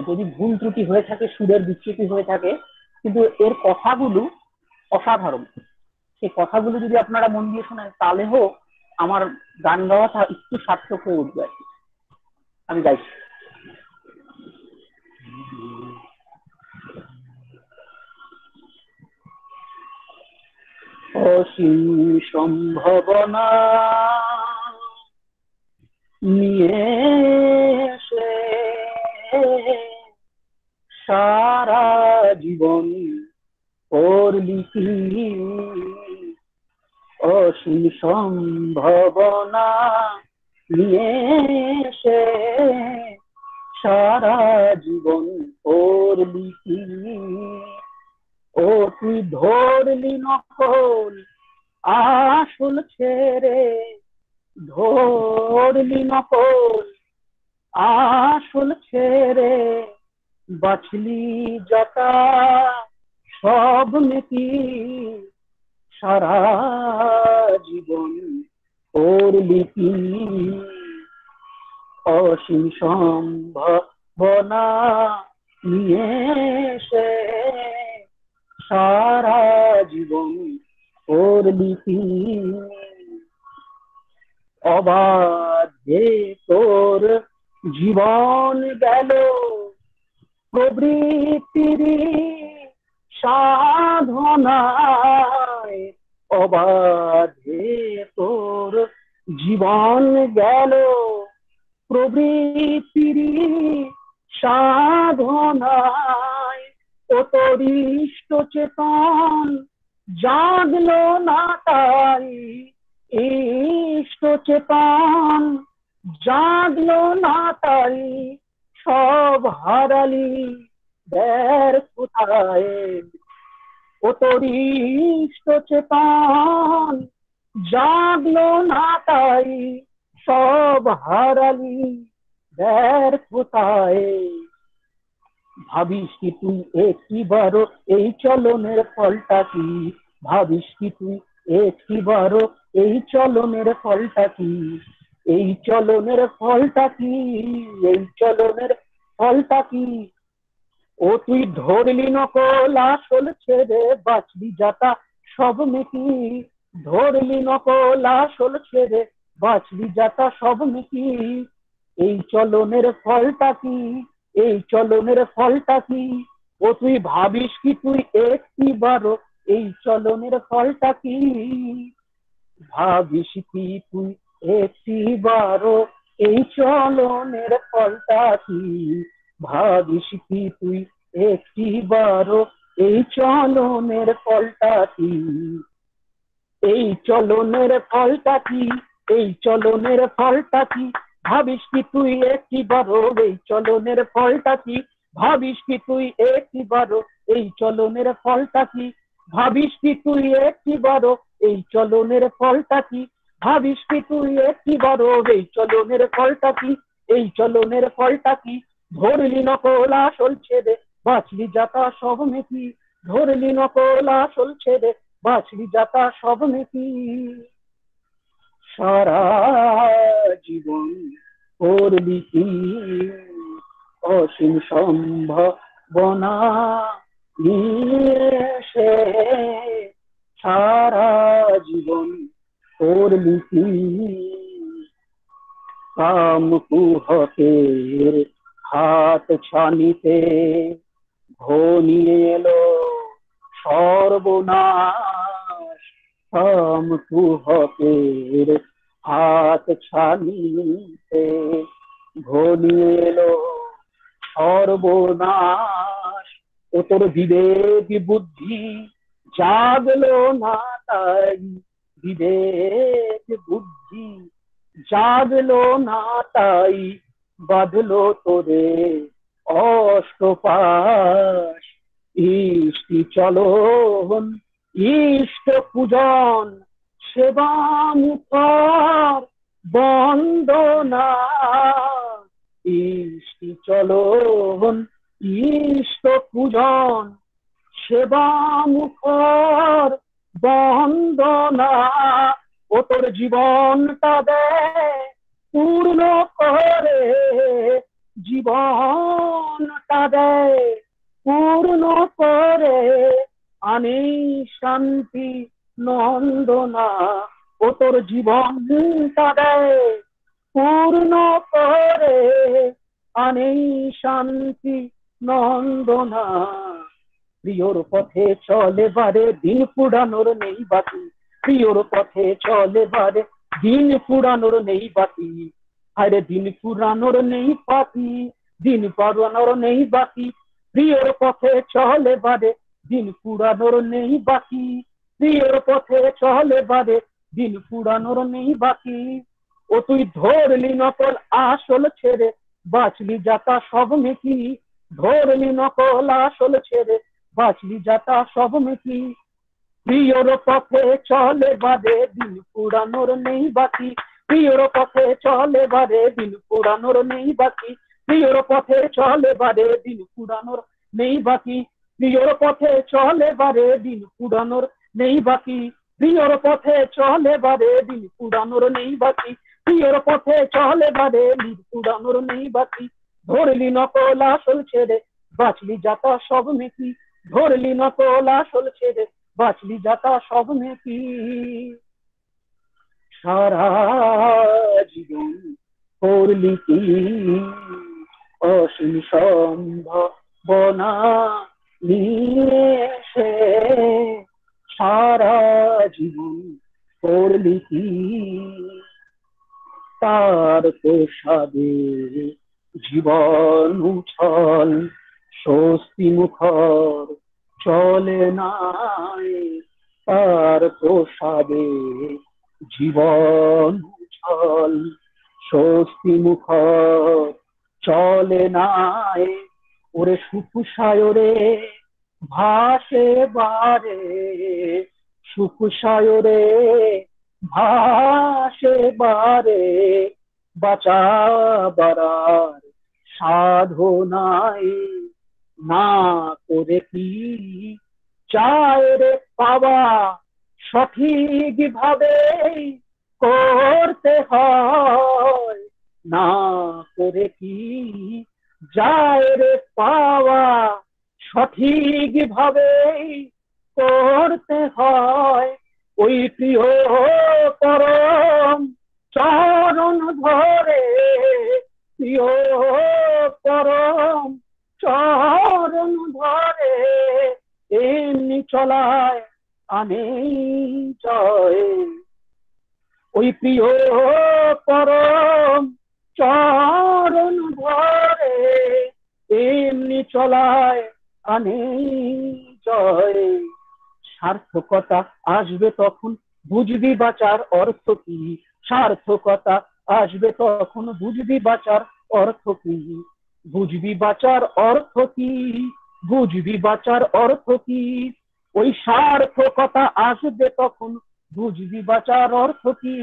যদি ভুল ত্রুটি হয়ে থাকে, সুরের বিচ্যুতি হয়ে থাকে, কিন্তু এর কথাগুলো অসাধারণ। সেই কথাগুলো যদি আপনারা মন দিয়ে শোনেন, তাহলেও আমার গান গাওয়াটা একটু সার্থক হয়ে উঠবে আর কি। আমি গাইছি। অসীম সম্ভাবনা নিয়ে এসে সারা জীবন করলি কি, অসীম সম্ভাবনা নিয়ে এসে সারা জীবন করলি কি, ও তুই ধরলি নকল আসল ছেড়ে, ধরলি নকল আসল ছেড়ে, বাছলি যতা সব মেকি, সারা জীবন করলি কি, অসীম সম্ভাবনা নিয়ে এসে সারা জীবন করলি কি, অবাধে তোর জীবন গেল প্রবৃত্তির সাধনায়, অবাধে তোর জীবন গেল প্রবৃত্তির সাধনায়, ও তোর ইষ্ট চেতন জাগলো না তাই, ইষ্ট চেতন জাগলো না তাই, সব হারালি ব্যর্থতায়। ও তোর ইষ্ট চেতন জাগলো না তাই, সব হারালি ব্যর্থতায়। ভাবিস কি তুই একটিবারও এই চলনের ফলটা কি? ভাবিস কি তুই একটিবারও এই চলনের ফলটা কি? এই চলনের ফলটা কি? এই চলনের ফলটা কি? ও তুই ধরলি নকল আসল ছেড়ে বাঁচলি যাতা সব মিটি। ধরলি নকল আসল ছেড়ে বাঁচলি যাতা সব মিটি। এই চলনের ফলটা কি? এই চলনের ফলটা কি? ও তুই ভাবিস কি তুই একটিবারও এই চলনের ফলটা কি? ভাবিস কি তুই একটিবারও এই চলনের ফলটা কি? ভাবিস কি তুই একটিবারও এই চলনের ফলটা কি? এই চলনের ফলটা কি? এই চলনের ফলটা কি? ভাবিস কি তুই একটিবারও এই চলনের ফলটা কি? ভাবিস কি তুই একটিবারও এই চলনের ফলটা কি? ভাবিস কি তুই একটিবারও এই চলনের ফলটা কি? ভাবিস কি তুই একটিবারও এই চলনের ফলটা কি? এই চলনের ফলটা কি? ধরলি নকল আসল ছেড়ে বাঁচলি যাতা সব মেকি। ধরলি নকল আসল ছেড়ে বাঁচলি যাতা সব মেকি। সারা জীবন করলি কি অসীম সম্ভাবনা নিয়ে সে? সারা জীবন করলি কি কাম কুহকের হাত ছানিতে ঘনিয়ে এলো সর্বনাশ। কাম কুহকের হাত ছানিতে ঘনিয়ে এলো সর্বনাশ। ও তোর বিবেক বুদ্ধি জাগলো না তাই, বিবেক বুদ্ধি জাগলো না তাই, বাঁধলো তোরে অষ্টপাশ। ইষ্টি চলন ইষ্ট পূজন সেবা মুখর বন্দনা। ইষ্টি চলন ইষ্ট পূজন সেবা মুখর বন্দনা। ও তোর জীবনটা দে পূর্ণ করে, জীবনটা দে পূর্ণ করে, আনে শান্তি নন্দনা। ও তোর জীবনটা দে পূর্ণ করে, আনে শান্তি নন্দনা। প্রিয়র পথে চলে বারে দিন পুরানোর নেই বাকি। প্রিয়র পথে চলে বারে দিন পুরানোর নেই বাকি। আরে দিন পুরানোর নেই বাকি, দিন পুরানোর নেই বাকি। প্রিয়র পথে চলে বারে দিন পুরানোর নেই বাকি। প্রিয়র পথে চলে বারে দিন পুরানোর নেই বাকি। ও তুই ধরলি নকল আসল ছেড়ে বাঁচলি যাতা সব মেকি। ধরলি নকল আসল ছেড়ে বাঁচলি যাতা সব মেকি। প্রিয়র পথে চলে বারে দিন পুরানোর নেই বাকি। প্রিয়র পথে চলে বারে দিন পুরানোর নেই বাকি। প্রিয়র পথে চলে বারে দিন পুরানোর নেই বাকি। প্রিয়র পথে চলে বারে দিন পুরানোর নেই বাকি। প্রিয়র পথে চলে বারে দিন পুরানোর নেই বাকি। প্রিয়র পথে চলে বারে দিন পুরানোর নেই বাকি। ধরলি নকল আসল ছেড়ে বাঁচলি যাতা সব মেকি। ধরলি নকল আসল ছেড়ে বাঁচলি যাতা সব মেকি। সারা জীবন করলি কি অসীম সম্ভাবনা নিয়ে সে? সারা জীবন করলি কি তার প্রসাদে জীবন উছল, স্বস্তি মুখর চলে নাই, তার প্রসাদে জীবন উছল, স্বস্তি মুখর চলে নাই। ওরে সুখসায়রে ভাসে বারে, সুখসায়রে ভাসে বারে, বাঁচাবার সাধনায় না করে কি চায় রে পাওয়া, সঠিক ভাবে করতে হয়, না করে কি যায় রে পাওয়া, সঠিক ভাবে করতে হয়। ওই প্রিয় পরম চরণ ধরে, প্রিয় পরম চরণ ধরে, এমনি চলায় আনে জয়। ওই প্রিয় পরম চরণ ধরে, এমনি চলায় আনে জয়। সার্থকতা আসবে তখন বুঝবি বাঁচার অর্থ কি, সার্থকতা আসবে তখন বুঝবি বাঁচার অর্থ কি, বুঝবি বাঁচার অর্থ কি, বুঝবি বাঁচার অর্থ কি। ওই সার্থকতা আসবে তখন বুঝবি বাঁচার অর্থ কি।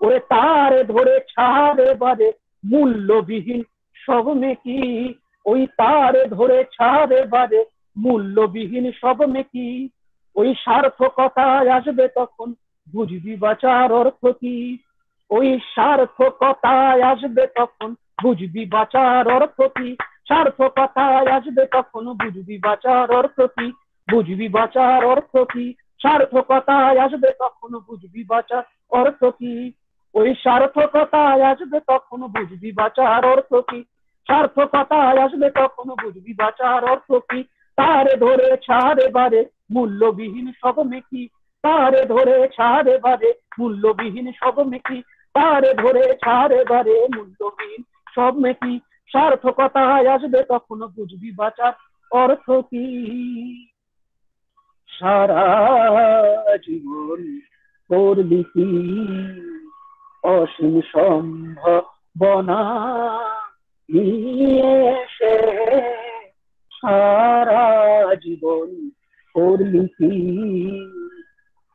ওরে তারে ধরে ছাড়ে বারে মূল্যবিহীন সব মেকি, ওই তারে ধরে ছাড়ে বারে মূল্যবিহীন সব মেকি। ওই সার্থকতায় আসবে তখন বুঝবি বাঁচার অর্থ কি, ওই সার্থকতায় আসবে তখন বুঝবি বাঁচার অর্থ কি, সার্থকতায় আসবে তখন বুঝবি বাঁচার অর্থ কি, বুঝবি বাঁচার অর্থ কি, সার্থকতায় আসবে তখন বুঝবি বাঁচার অর্থ কি। ওই সার্থকতায় আসবে তখন বুঝবি বাঁচার অর্থ কি, সার্থকতায় আসবে তখন বুঝবি বাঁচার অর্থ কি। তারে ধরে ছাড়ে বারে মূল্যবিহীন সব মেকি, তারে ধরে ছাড়ে বারে মূল্যবিহীন সব মেকি, তারে ধরে ছাড়ে বারে মূল্যবিহীন সব মেকি। সার্থকতায় আসবে তখন বুঝবি বাঁচার অর্থ কি। সারা জীবন করলি কি অসীম সম্ভাবনা নিয়ে এসে, সারা জীবন করলি কি।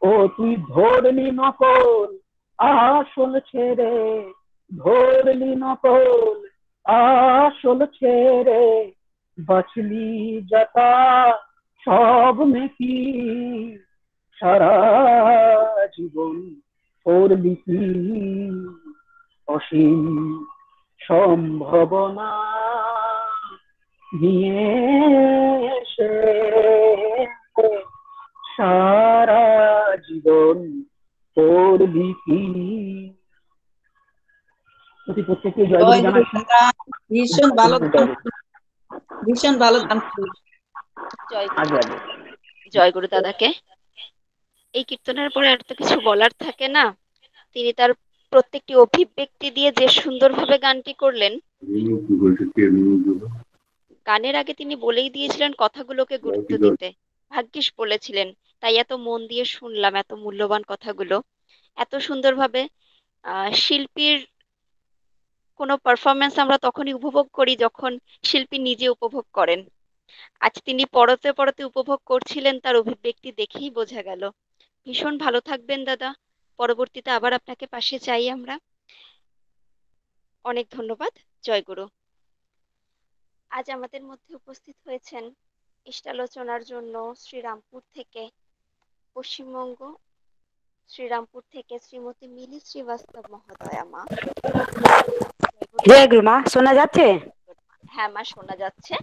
ও তুই ধরলি নকল আসল ছেড়ে, ধরলি নকল আসল ছেড়ে, বাঁচলি যাতা সব মেকি। সারা জীবন করলি কি অসীম সম্ভাবনা নিয়ে এসে, সারা জীবন করলি কি। প্রত্যেককে জয়গুরু জানাচ্ছি। ভীষণ ভালো গান, ভীষণ ভালো গান। জয়গুরু দাদাকে। এই কীর্তনের পরে আর তো কিছু বলার থাকে না। তিনি তার প্রত্যেকটি অভিব্যক্তি দিয়ে যে সুন্দরভাবে গানটি করলেন। গানের আগে তিনি বলেই দিয়েছিলেন কথাগুলোকে গুরুত্ব দিতে। ভাগ্যিস বলেছিলেন, তাই এত মন দিয়ে শুনলাম এত মূল্যবান কথাগুলো। এত সুন্দরভাবে শিল্পীর কোনো পারফরমেন্স আমরা তখনই উপভোগ করি যখন শিল্পী নিজে উপভোগ করেন। আজ তিনি পরতে পরতে উপভোগ করছিলেন, তার অভিব্যক্তি দেখেই বোঝা গেল। ভীষণ ভালো থাকবেন দাদা, পরবর্তীতে আবার আপনাকে পাশে চাই আমরা। অনেক ধন্যবাদ। জয়গুরু। আজ আমাদের মধ্যে উপস্থিত হয়েছেন ইষ্টালোচনার জন্য শ্রীরামপুর থেকে, পশ্চিমবঙ্গ শ্রীরামপুর থেকে শ্রীমতী মিলি শ্রীবাস্তব মহোদয়া মা। জয় গুরু মা, শোনা যাচ্ছে? হ্যাঁ মা, শোনা যাচ্ছে।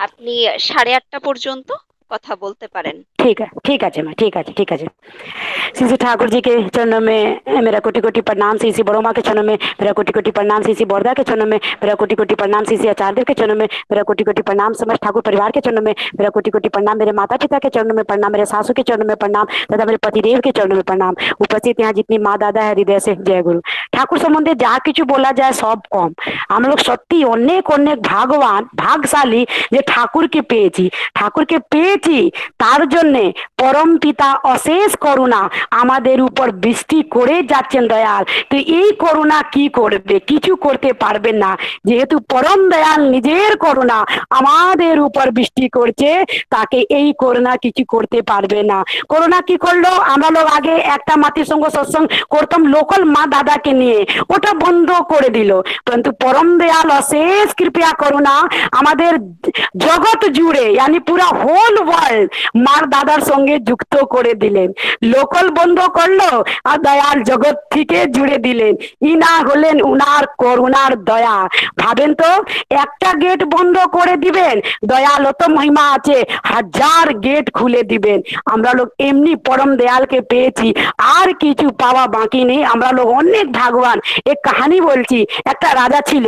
আপনি 8:30 পর্যন্ত কথা বলতে পারেন। ठीक है, ठीक है मैं, ठीक है, ठीक है। श्री श्री ठाकुर जी के चरणों में मेरा कोटि कोटि प्रणाम, श्री श्री बड़ो माँ के चरणों में मेरा कोटि कोटि प्रणाम, श्री श्री बोरदा के चरणों में मेरा कोटि कोटि प्रणाम, श्री श्री आचार्य देव के चरणों में मेरा कोटि कोटि प्रणाम, समस्त ठाकुर परिवार के चरणों में मेरा कोटि कोटि प्रणाम, मेरे माता पिता के चरणों में प्रणाम, मेरे सासू के चरणों में प्रणाम तथा मेरे पतिदेव के चरणों में प्रणाम। उपस्थित यहाँ जितनी माँ दादा है हृदय से जय गुरु। ठाकुर সম্বন্ধে যা কিছু বলা যায় সব কম। আমরা লোক সত্যি অনেক অনেক ভাগবান ভাগশালী যে ঠাকুরকে পেয়েছি, ঠাকুরকে পেয়েছি তার জন্যে পরম পিতা অশেষ করুণা আমাদের উপর বৃষ্টি করে যাচ্ছেন দয়াল। তো এই করুণা কি করবে? কিছু করতে পারবেন না, যেহেতু পরম দয়াল নিজের করুণা আমাদের উপর বৃষ্টি করছে, তাকে এই করুণা কিছু করতে পারবে না। করুণা কি করলো? আমরা লোক আগে একটা মাতৃ সঙ্গ সৎসঙ্গ করতাম লোকাল মা দাদাকে নিয়ে, ওটা বন্ধ করে দিল। কিন্তু পরম দয়াল অশেষ কৃপা করুণা আমাদের জগৎ জুড়ে यानी পুরা হোল ওয়ার্ল্ড মার দাদার সঙ্গে যুক্ত করে দিলেন। লোকাল বন্ধ করলো আর দয়াল জগৎ থেকে জুড়ে দিলেন। ইনা হলেন উনার করুণার দয়া। ভাবেন তো, একটা গেট বন্ধ করে দিবেন, দয়াল অত মহিমা আছে, হাজার গেট খুলে দিবেন। আমরা লোক এমনি পরম দয়ালকে পেয়েছি, আর কিছু পাওয়া বাকি নেই। আমরা লোক অনেক ভাগবান। এক কাহিনী বলছি, একটা রাজা ছিল,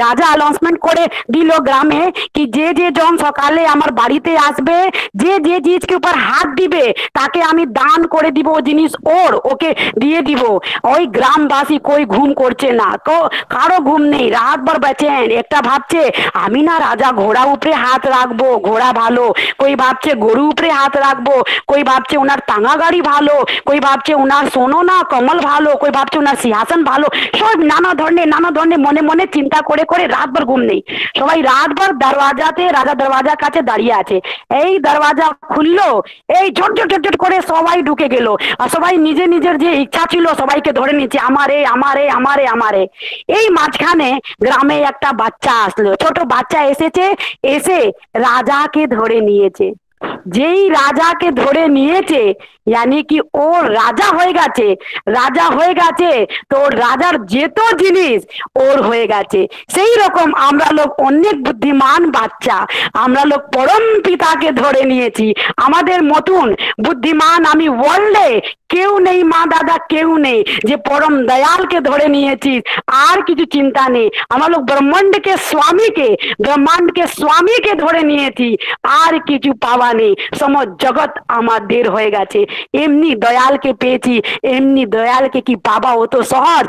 রাজা অ্যানাউন্সমেন্ট করে দিল গ্রামে কি যে যে জন সকালে আমার বাড়িতে আসবে, যে যে জিনিসকে উপর হাত দিবে তাকে আমি দান করে দিব, ও জিনিস ওকে দিয়ে দিব। ওই গ্রামবাসী কই ঘুম করছে না, কারো ঘুম নেই, রাত ভর বেচেন। একটা ভাবছে আমি না রাজা ঘোড়া উপরে হাত রাখবো, ঘোড়া ভালো, কই ভাবছে গরু উপরে হাত রাখবো, কই ভাবছে ওনার টাঙা গাড়ি ভালো, কই ভাবছে ওনার সোনো না কমল ভালো, কই ভাবছে ওনার সিংহাসন ভালো। সব নানা ধরনের মনে মনে চিন্তা করে করে রাত ভর ঘুম নেই। সবাই রাত ভর দরওয়াজাতে, রাজা দরওয়াজার কাছে দাঁড়িয়ে আছে। এই দরওয়াজা খুললো, এই ঝট ঝট ঝট ঝট করে সবাই ঢুকে গেল, আর সবাই নিজে নিজের যে ইচ্ছা ছিল সবাইকে ধরে নিচ্ছে, আমারে আমারে আমারে আমারে। এই মাঝখানে গ্রামে একটা বাচ্চা আসলো, ছোট বাচ্চা এসেছে, এসে রাজাকে ধরে নিয়েছে। যেই রাজাকে ধরে নিয়েছে यानी कि ও রাজা হয়ে গেছে, রাজা হয়ে গেছে তো রাজার যেত জিনিস ওর হয়ে গেছে। সেই রকম আমরা লোক অনেক বুদ্ধিমান বাচ্চা, আমরা লোক পরম পিতাকে ধরে নিয়েছি। আমাদের মতন বুদ্ধিমান আমি ওয়ার্ল্ডে কেউ নেই, মা দাদা কেউ নেই, যে পরম দয়ালকে ধরে নিয়েছি, আর কিছু চিন্তা নেই। আমরা লোক ব্রহ্মাণ্ডকে স্বামীকে ধরে নিয়েছি, আর কিছু পাওয়া নেই। সমস্ত জগৎ আমাদের হয়ে গেছে। এমনি দয়ালকে পেয়েছি, এমনি দয়ালকে কি পাবা অত সহজ?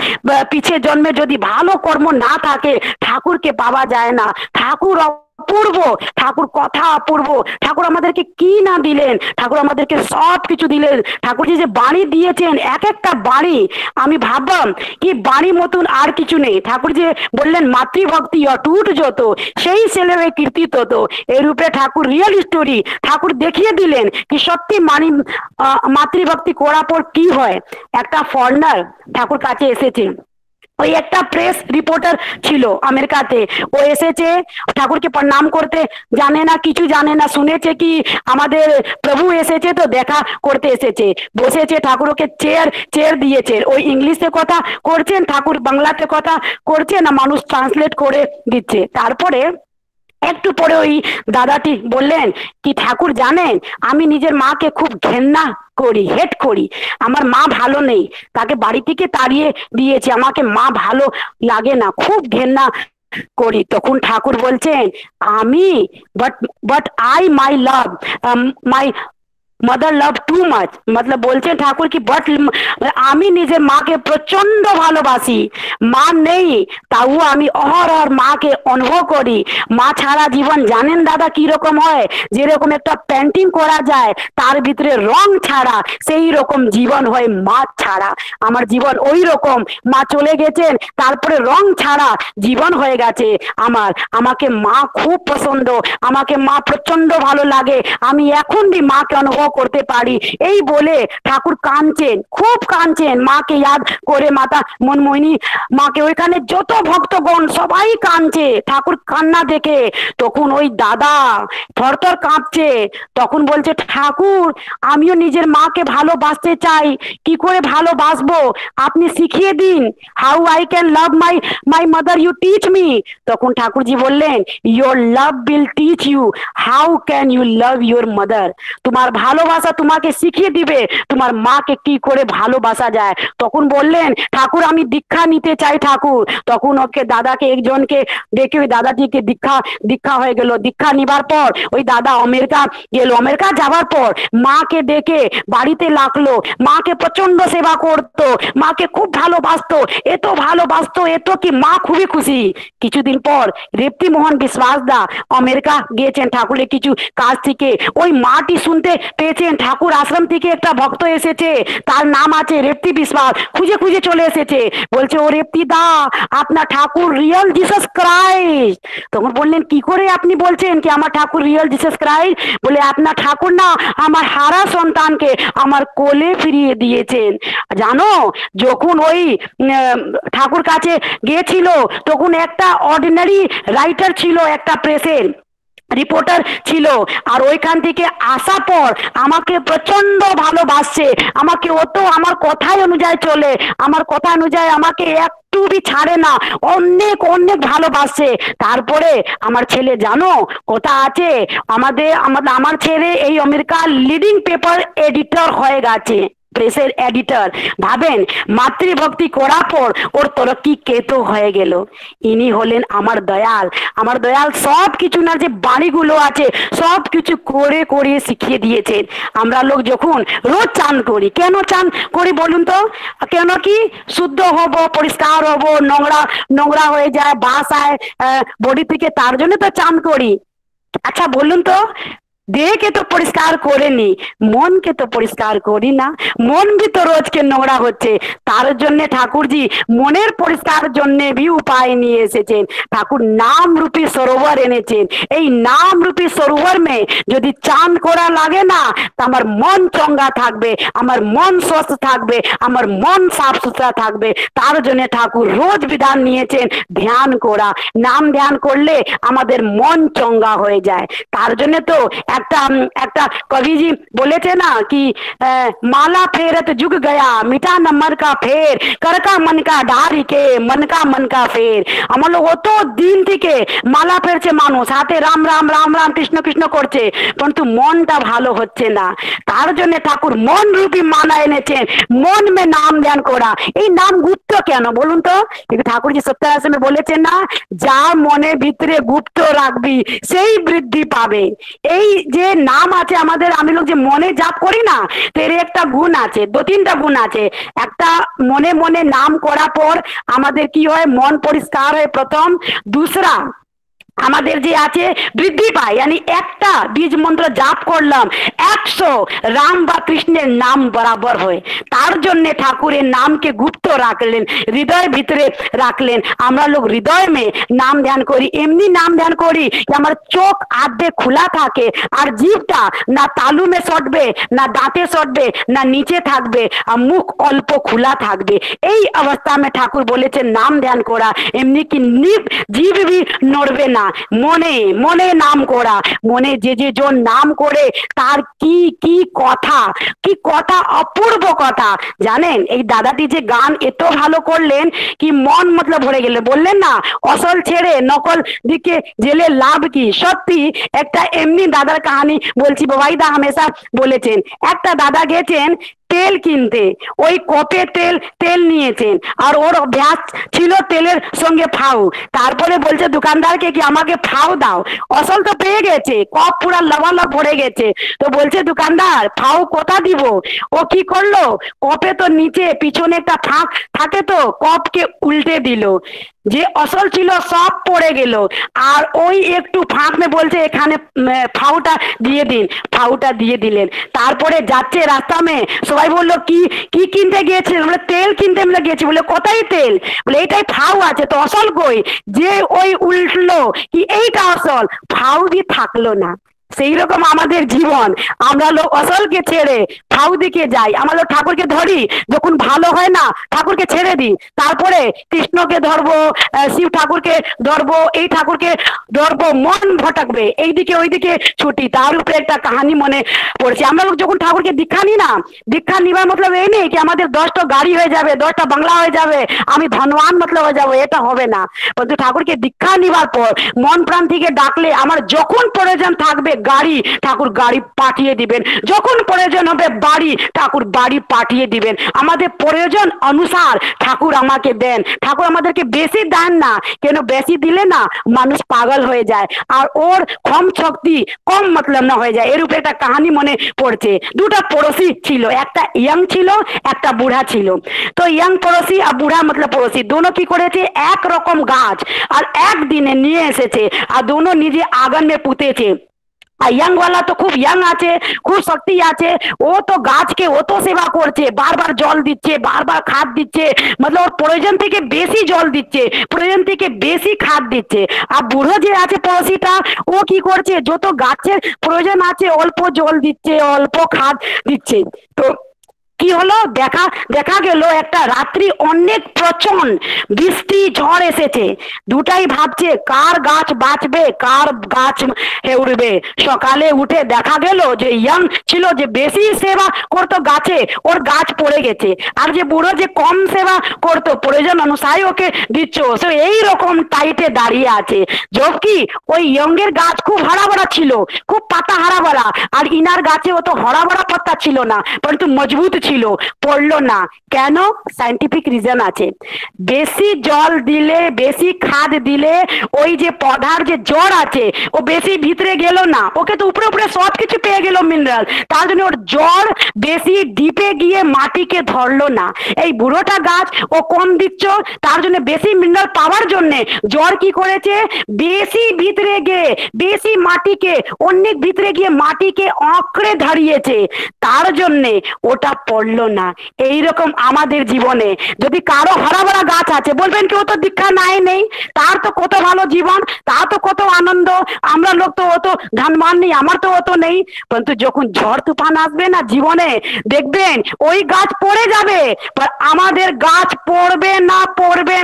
পিছে জন্মে যদি ভালো কর্ম না থাকে ঠাকুরকে পাওয়া যায় না। ঠাকুর অপূর্ব, ঠাকুর কথা অপূর্ব। ঠাকুর আমাদেরকে কি না দিলেন, ঠাকুর আমাদেরকে সব কিছু দিলেন। ঠাকুর যে বাণী দিয়েছেন, এক একটা বাণী আমি ভাবলাম কি বাণী মতন আর কিছু নেই। ঠাকুর যে বললেন মাতৃভক্তি অটুট যত, সেই ছেলের কীর্তি তত। এই রূপে ঠাকুর রিয়েল স্টোরি ঠাকুর দেখিয়ে দিলেন কি সত্যি মাতৃভক্তি করার পর কি হয়। একটা ফরেনার ঠাকুর কাছে এসেছে, ওই একটা প্রেস রিপোর্টার ছিল আমেরিকাতে, ও এসেছে ঠাকুরকে প্রণাম করতে, জানে না কিছু জানে না, শুনেছে কি আমাদের প্রভু এসেছে তো দেখা করতে এসেছে। বসেছে, ঠাকুর ওকে চেয়ার দিয়েছে, ওই ইংলিশে কথা করছেন, ঠাকুর বাংলাতে কথা করছে না, মানুষ ট্রান্সলেট করে দিচ্ছে। তারপরে একটু পরে ওই দাদাটি বললেন কি ঠাকুর জানেন আমি নিজের মাকে খুব ঘেন্না করি, হেট করি, আমার মা ভালো নেই, তাকে বাড়ি থেকে তাড়িয়ে দিয়েছি, আমাকে মা ভালো লাগে না, খুব ঘেন্না করি। তখন ঠাকুর বলছেন আমি but I my love my mother love too much, मतलब বলছেন ঠাকুর কি বাট আমি নিজের মাকে প্রচন্ড ভালোবাসি, মা নেই তাও আমি অহরহ মাকে অনুভব করি। মা ছাড়া জীবন জানেন দাদা কি রকম হয়? যেরকম একটা পেন্টিং করা যায় তার ভিতরে রং ছাড়া, সেই রকম জীবন হয় মা ছাড়া। আমার জীবন ওই রকম, মা চলে গেছেন তারপরে রং ছাড়া জীবন হয়ে গেছে আমার। আমাকে মা খুব পছন্দ, আমাকে মা প্রচন্ড ভালো লাগে, আমি এখন भी মাকে অনুভব করতে পারি। এই বলে ঠাকুর কাঁদছেন, খুব কাঁদছেন, মাকে ইয়াদ করে, মাতা মনমোহিনী মাকে, ওইখানে যত ভক্তগণ সবাই কাঁদছে ঠাকুর কান্না দেখে। তখন ওই দাদা থরথর কাঁপছে, তখন বলছে ঠাকুর আমিও নিজের মাকে ভালোবাসতে চাই, কি করে ভালোবাসবো আপনি শিখিয়ে দিন, how I can love my mother, you teach me. তখন ঠাকুরজি বললেন your love will teach you how can you love your mother. তোমার ভালো ভালোবাসা তোমাকে শিখিয়ে দিবে তোমার মাকে কি করে ভালোবাসা যায়। তখন বললেন ঠাকুর আমি দীক্ষা নিতে চাই ঠাকুর। তখন ওকে দাদাকে একজনকে ডেকে ওই দাদাটিকে দীক্ষা হয়ে গেল। দীক্ষা নিবার পর ওই দাদা আমেরিকা গেল। আমেরিকা যাবার পর মাকে ডেকে বাড়িতে লাগলো। মাকে প্রচন্ড সেবা করতো, মাকে খুব ভালোবাসতো, এত ভালোবাসতো এত কি মা খুবই খুশি। কিছুদিন পর রেপ্তি মোহন বিশ্বাস দা আমেরিকা গিয়েছেন ঠাকুরের কিছু কাজ থেকে। ওই মাটি শুনতে পেয়েছেন ঠাকুর আশ্রম থেকে একটা ভক্ত এসেছে, তার নাম আছে রেপ্তি বিশ্বাস। খুঁজে খুঁজে চলে এসেছে, বলছে ও রেপ্তি দা আপনার ঠাকুর রিয়েল জিসাস ক্রাইস্ট। তখন বললেন কি করে আপনি বলছেন কি আমার ঠাকুর রিয়েল জিসাস ক্রাইস্ট? বলে আপনার ঠাকুর না আমার হারা সন্তানকে আমার কোলে ফিরিয়ে দিয়েছেন। জানো যখন ওই ঠাকুর কাছে গিয়েছিল তখন একটা অর্ডিনারি রাইটার ছিল, একটা প্রেসের রিপোর্টার ছিল, আর ওইখান থেকে আসা পর আমাকে প্রচন্ড ভালোবাসছে, আমাকে অত আমার কথাই অনুযায়ী চলে, আমার কথা অনুযায়ী আমাকে একটু বি ছাড়ে না, অনেক অনেক ভালোবাসছে। তারপরে আমার ছেলে জানো কথা আছে আমার ছেলে এই আমেরিকার লিডিং পেপার এডিটর হয়ে গেছে, প্রেসের এডিটর। ভাবেন মাতৃভক্তি করার পর ওর তরক্কি কেতো হয়ে গেল। ইনি হলেন আমার দয়াল। আমার দয়াল সব কিছু না যে বাণীগুলো আছে সব কিছু করে করে শিখিয়ে দিয়েছেন। আমরা লোক যখন রোজ চান করি, কেন চান করি বলুন তো? কেন কি শুদ্ধ হব, পরিষ্কার হব, নোংরা হয়ে যায় বাসায় বডি থেকে, তার জন্য তো চান করি। আচ্ছা বলুন তো দেহকে তো পরিষ্কার করে নি, মনকে তো পরিষ্কার করি না, মন भी তো রোজকে নোংরা হচ্ছে। তার জন্য ঠাকুরজি মনের পরিষ্কার জন্য भी উপায় নিয়ে এসেছেন। ঠাকুর নাম রূপী সরোবর এনেছেন। এই নাম রূপী সরোবর মে যদি চান করা লাগে না তো আমার মন চঙ্গা থাকবে, আমার মন সুস্থ থাকবে, আমার মন সাফ সুতরা থাকবে। তার জন্য ঠাকুর রোজ বিধান নিয়েছেন ধ্যান করা। নাম ধ্যান করলে আমাদের মন চঙ্গা হয়ে যায়। তার জন্য তো একটা কবিজি বলেছে না কি মালা फेरत जुग गया मिटा नंबर का फेर कर का मन का डारी के मन का फेर। আমার লোক অত দিন থেকে মালা ফেরছে, মানুষ হাতে রাম রাম রাম রাম কৃষ্ণ কৃষ্ণ করছে, কিন্তু মনটা ভালো হচ্ছে না। তার জন্য ঠাকুর মন রূপী মালা এনেছেন, মন মে নাম ধ্যান করা। এই নাম গুপ্ত কেন বলুন তো? ঠাকুর জি সত্তর আশ্রমে বলেছেন না, যা মনে ভিতরে গুপ্ত রাখবি সেই বৃদ্ধি পাবে। এই যে নাম আছে আমাদের, আমি লোক যে মনে জাপ করি না, এর একটা গুণ আছে, দু তিনটা গুণ আছে। একটা মনে মনে নাম করার পর আমাদের কি হয়, মন পরিষ্কার হয় প্রথম। दूसरा আমাদের যে আছে বৃদ্ধি পায়, यानी একটা বীজ মন্ত্র জাপ করলাম 100 রাম বা কৃষ্ণের নাম বরাবর হয়। তার জন্য ঠাকুরের নামকে গুপ্ত রাখলেন, হৃদয় ভিতরে রাখলেন। আমরা লোক হৃদয় মে নাম ধ্যান করি, এমনি নাম ধ্যান করি যে আমার চোখ আধে খোলা থাকে আর জিভটা না তালু মে সটবে, না দাঁতে সটবে, না নিচে থাকবে, আর মুখ অল্প খোলা থাকবে। এই অবস্থা মে ঠাকুর বলেছেন নাম ধ্যান করা। এমনি কি জিভ भी নড়বে না, মনে মনে নাম করা। মনে যে জন নাম করে তার কি কি কথা অপূর্ব কথা। জানেন এই দাদাটি যে গান এত ভালো করলেন কি মন মতলব ভরে গেলে, বললেন না অসল ছেড়ে নকল দিকে জেলে লাভ কি। সত্যি একটা এমনি দাদার কাহিনী বলছি, বাবাইদা হামেশা বলেছেন। একটা দাদা গেছেন তেল কিনতে, ওই কপে তেল নিয়েছেন আর ওর অভ্যাস ছিল তেলের সঙ্গে ফাউ। তারপরে বলছে দোকানদারকে কি আমাকে ফাউ দাও। অসল তো পেয়ে গেছে, কপ পুরা লবালব ভরে গেছে। তো বলছে দোকানদার ফাউ কোথা দিব। ও কি করলো, কপে তো নিচে পিছনে একটা ফাঁক থাকে তো কপকে উল্টে দিল, যে অসল ছিল সব পড়ে গেল। আর ওই একটু ফাঁক মে বলছে এখানে ফাউটা দিয়ে দিন, ফাউটা দিয়ে দিলেন। তারপরে যাচ্ছে রাস্তা মে সবাই বললো কি কি কিনতে গিয়েছিলেন, বলে তেল কিনতে আমরা গেছি। বলে কোথায় তেল, বলে এইটাই ফাউ আছে তো অসল কই। যে ওই উল্টলো কি এইটা অসল, ফাউ भी থাকলো না। সেই রকম আমাদের জীবন, আমরা লোক অসলকে ছেড়ে ফাউ দিকে যাই। আমরা লোক ঠাকুরকে ধরি, যখন ভালো হয় না ঠাকুরকে ছেড়ে দিই। তারপরে কৃষ্ণকে ধরবো, শিব ঠাকুরকে ধরবো, এই ঠাকুরকে ধরবো, মন ভটকবে এইদিকে ওইদিকে ছুটি। তার উপরে একটা কাহিনী মনে পড়ছে। আমরা লোক যখন ঠাকুরকে দীক্ষা নিই না, দীক্ষা নিবার মতলব এই নেই কি আমাদের 10টা গাড়ি হয়ে যাবে, 10টা বাংলা হয়ে যাবে, আমি ধনবান মতলব হয়ে যাবো, এটা হবে না। কিন্তু ঠাকুরকে দীক্ষা নিবার পর মন প্রাণ থেকে ডাকলে আমার যখন প্রয়োজন থাকবে গাড়ি, ঠাকুর গাড়ি পাঠিয়ে দিবেন। যখন প্রয়োজন হবে বাড়ি, ঠাকুর বাড়ি পাঠিয়ে দিবেন। আমাদের প্রয়োজন অনুসার ঠাকুর আমাকে দেন। ঠাকুর আমাদেরকে বেশি দেন না, কেন বেশি দিলে না মানুষ পাগল হয়ে যায়, আর ওর কম শক্তি কম মতলব না হয়ে যায়। এর উপরে একটা কাহিনী মনে পড়ছে। দুটা পড়োশি ছিল, একটা ইয়াং ছিল, একটা বুড়া ছিল। তো ইয়াং পড়োশি আর বুড়া মতলব পড়োশি दोनों কি করেছে, এক রকম গাছ আর একদিনে নিয়ে এসেছে, আর दोनों নিজে আগুন में পুঁতেছে। আর ইয়াং वाला তো খুব ইয়াং আছে, খুব শক্তি আছে, ও তো গাছকে ও তো সেবা করছে, বারবার জল দিচ্ছে, বারবার খাদ দিচ্ছে, মতলব ওর প্রয়োজন থেকে বেশি জল দিচ্ছে, প্রয়োজন থেকে বেশি খাদ দিচ্ছে। আর বুড়ো যে আছে পড়োশিটা, ও কি করছে, যত গাছের প্রয়োজন আছে অল্প জল দিচ্ছে, অল্প খাদ দিচ্ছে। তো কি হলো, দেখা গেল একটা রাত্রি অনেক প্রচন্ড বৃষ্টি ঝড় এসেছে। দুটাই ভাবছে কার গাছ বাঁচবে, কার গাছ উড়বে। সকালে উঠে দেখা গেল যে ইয়াং ছিল যে বেশি সেবা করতো গাছে, ওর গাছ পড়ে গেছে, আর যে বুড়ো যে কম সেবা করতো প্রয়োজন অনুসারে ওকে দিচ্ছ, সে এইরকম টাইটে দাঁড়িয়ে আছে। জবকি ওই ইয়ংয়ের গাছ খুব হারা ভরা ছিল, খুব পাতা হারা ভরা, আর ইনার গাছে অত হরা ভরা পাতা ছিল না, কিন্তু মজবুত ছিল, পড়লো না। কেন? সাইন্টিফিক রিজন আছে। বেশি জল দিলে, বেশি খাদ দিলে ওই যে পদার যে জ্বর আছে ও বেশি ভিতরে গেল না, ওকে তো উপরে উপরে সব কিছু পেয়ে গেল মিনারেল, তার জন্য ওর জ্বর বেশি ডিপে গিয়ে মাটিকে ধরলো না। এই বুড়োটা গাছ ও কম দিচ্ছ, তার জন্য বেশি মিনারেল পাওয়ার জন্য জ্বর কি করেছে, বেশি ভিতরে গিয়ে বেশি মাটিকে অনেক ভিতরে গিয়ে মাটিকে আঁকড়ে ধরিয়েছে, তার জন্যে ওটা পড়লো না। এইরকম আমাদের জীবনে যদি কারো হরা ভরা গাছ আছে, বলবেন কেউ তো দীক্ষা নেই, তার তো কত ভালো জীবন, তার তো কত আনন্দ, আমরা লোক তো অত ধনবান নেই, আমার তো অত নেই। কিন্তু যখন ঝড় তুফান আসবে না জীবনে, দেখবেন ওই গাছ পড়ে যাবে, আমাদের গাছ পড়বে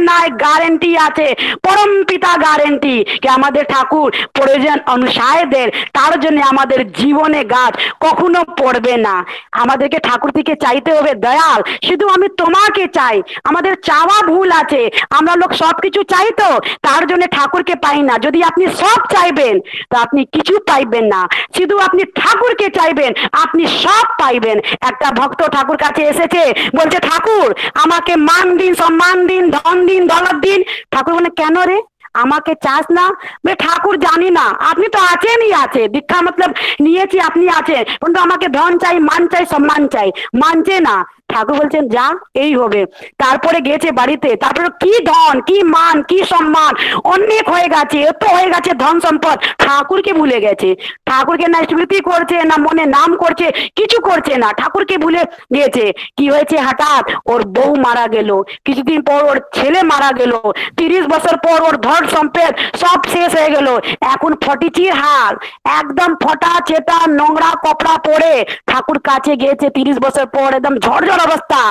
না গ্যারেন্টি আছে, পরম পিতা গ্যারেন্টি কি আমাদের ঠাকুর প্রয়োজন অনুসারে দেন, তার জন্য আমাদের জীবনে গাছ কখনো পড়বে না। আমাদেরকে ঠাকুর থেকে চাইতে হবে দয়াল, শুধু আমি তোমাকে চাই। আমাদের চাওয়া ভুল আছে, আমরা লোক সবকিছু চাই, তো তার জন্য ঠাকুরকে পাই না। যদি আপনি সব চাইবেন তো আপনি কিছু পাইবেন না, শুধু আপনি ঠাকুরকে চাইবেন, আপনি সব পাইবেন। একটা ভক্ত ঠাকুর কাছে এসেছে, বলছে ঠাকুর আমাকে মান দিন, সম্মান দিন, ধন দিন, দৌলত দিন। ঠাকুর বলে কেন রে, আমাকে চাস না? বলে ঠাকুর জানি না, আপনি তো আছেনই, আছে দীক্ষা মতলব নিয়েছি, আপনি আছেন, কিন্তু আমাকে ধন চাই, মান চাই, সম্মান চাই, মানছে না। ঠাকুর বলছেন যা এই হবে। তারপরে গেছে বাড়িতে, তারপরে কি ধন, কি মান, কি সম্মান, অনেক হয়ে গেছে, এত হয়ে গেছে ধন সম্পদ, ঠাকুরকে ভুলে গেছে। ঠাকুরকে না স্মৃতি করছে, না মনে নাম করছে, কিছু করছে না, ঠাকুরকে ভুলে গিয়েছে। কি হয়েছে, হঠাৎ ওর বউ মারা গেল, কিছুদিন পর ওর ছেলে মারা গেল, 30 বছর পর ওর ধন সম্পদ সব শেষ হয়ে গেল। এখন ফটিচির হাল, একদম ফটা চেটা নোংরা কপড়া পরে ঠাকুর কাছে গিয়েছে 30 বছর পর, একদম ঝড় অবস্থা।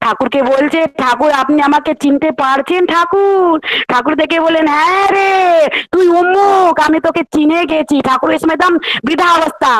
ঠাকুরকে বলছে ঠাকুর আপনি আমাকে চিনতে পারছেন? ঠাকুর দেখে বলেন হ্যাঁ রে তুই অমুক, আমি তোকে চিনে গেছি। ঠাকুর এসে একদম বৃদ্ধা অবস্থা।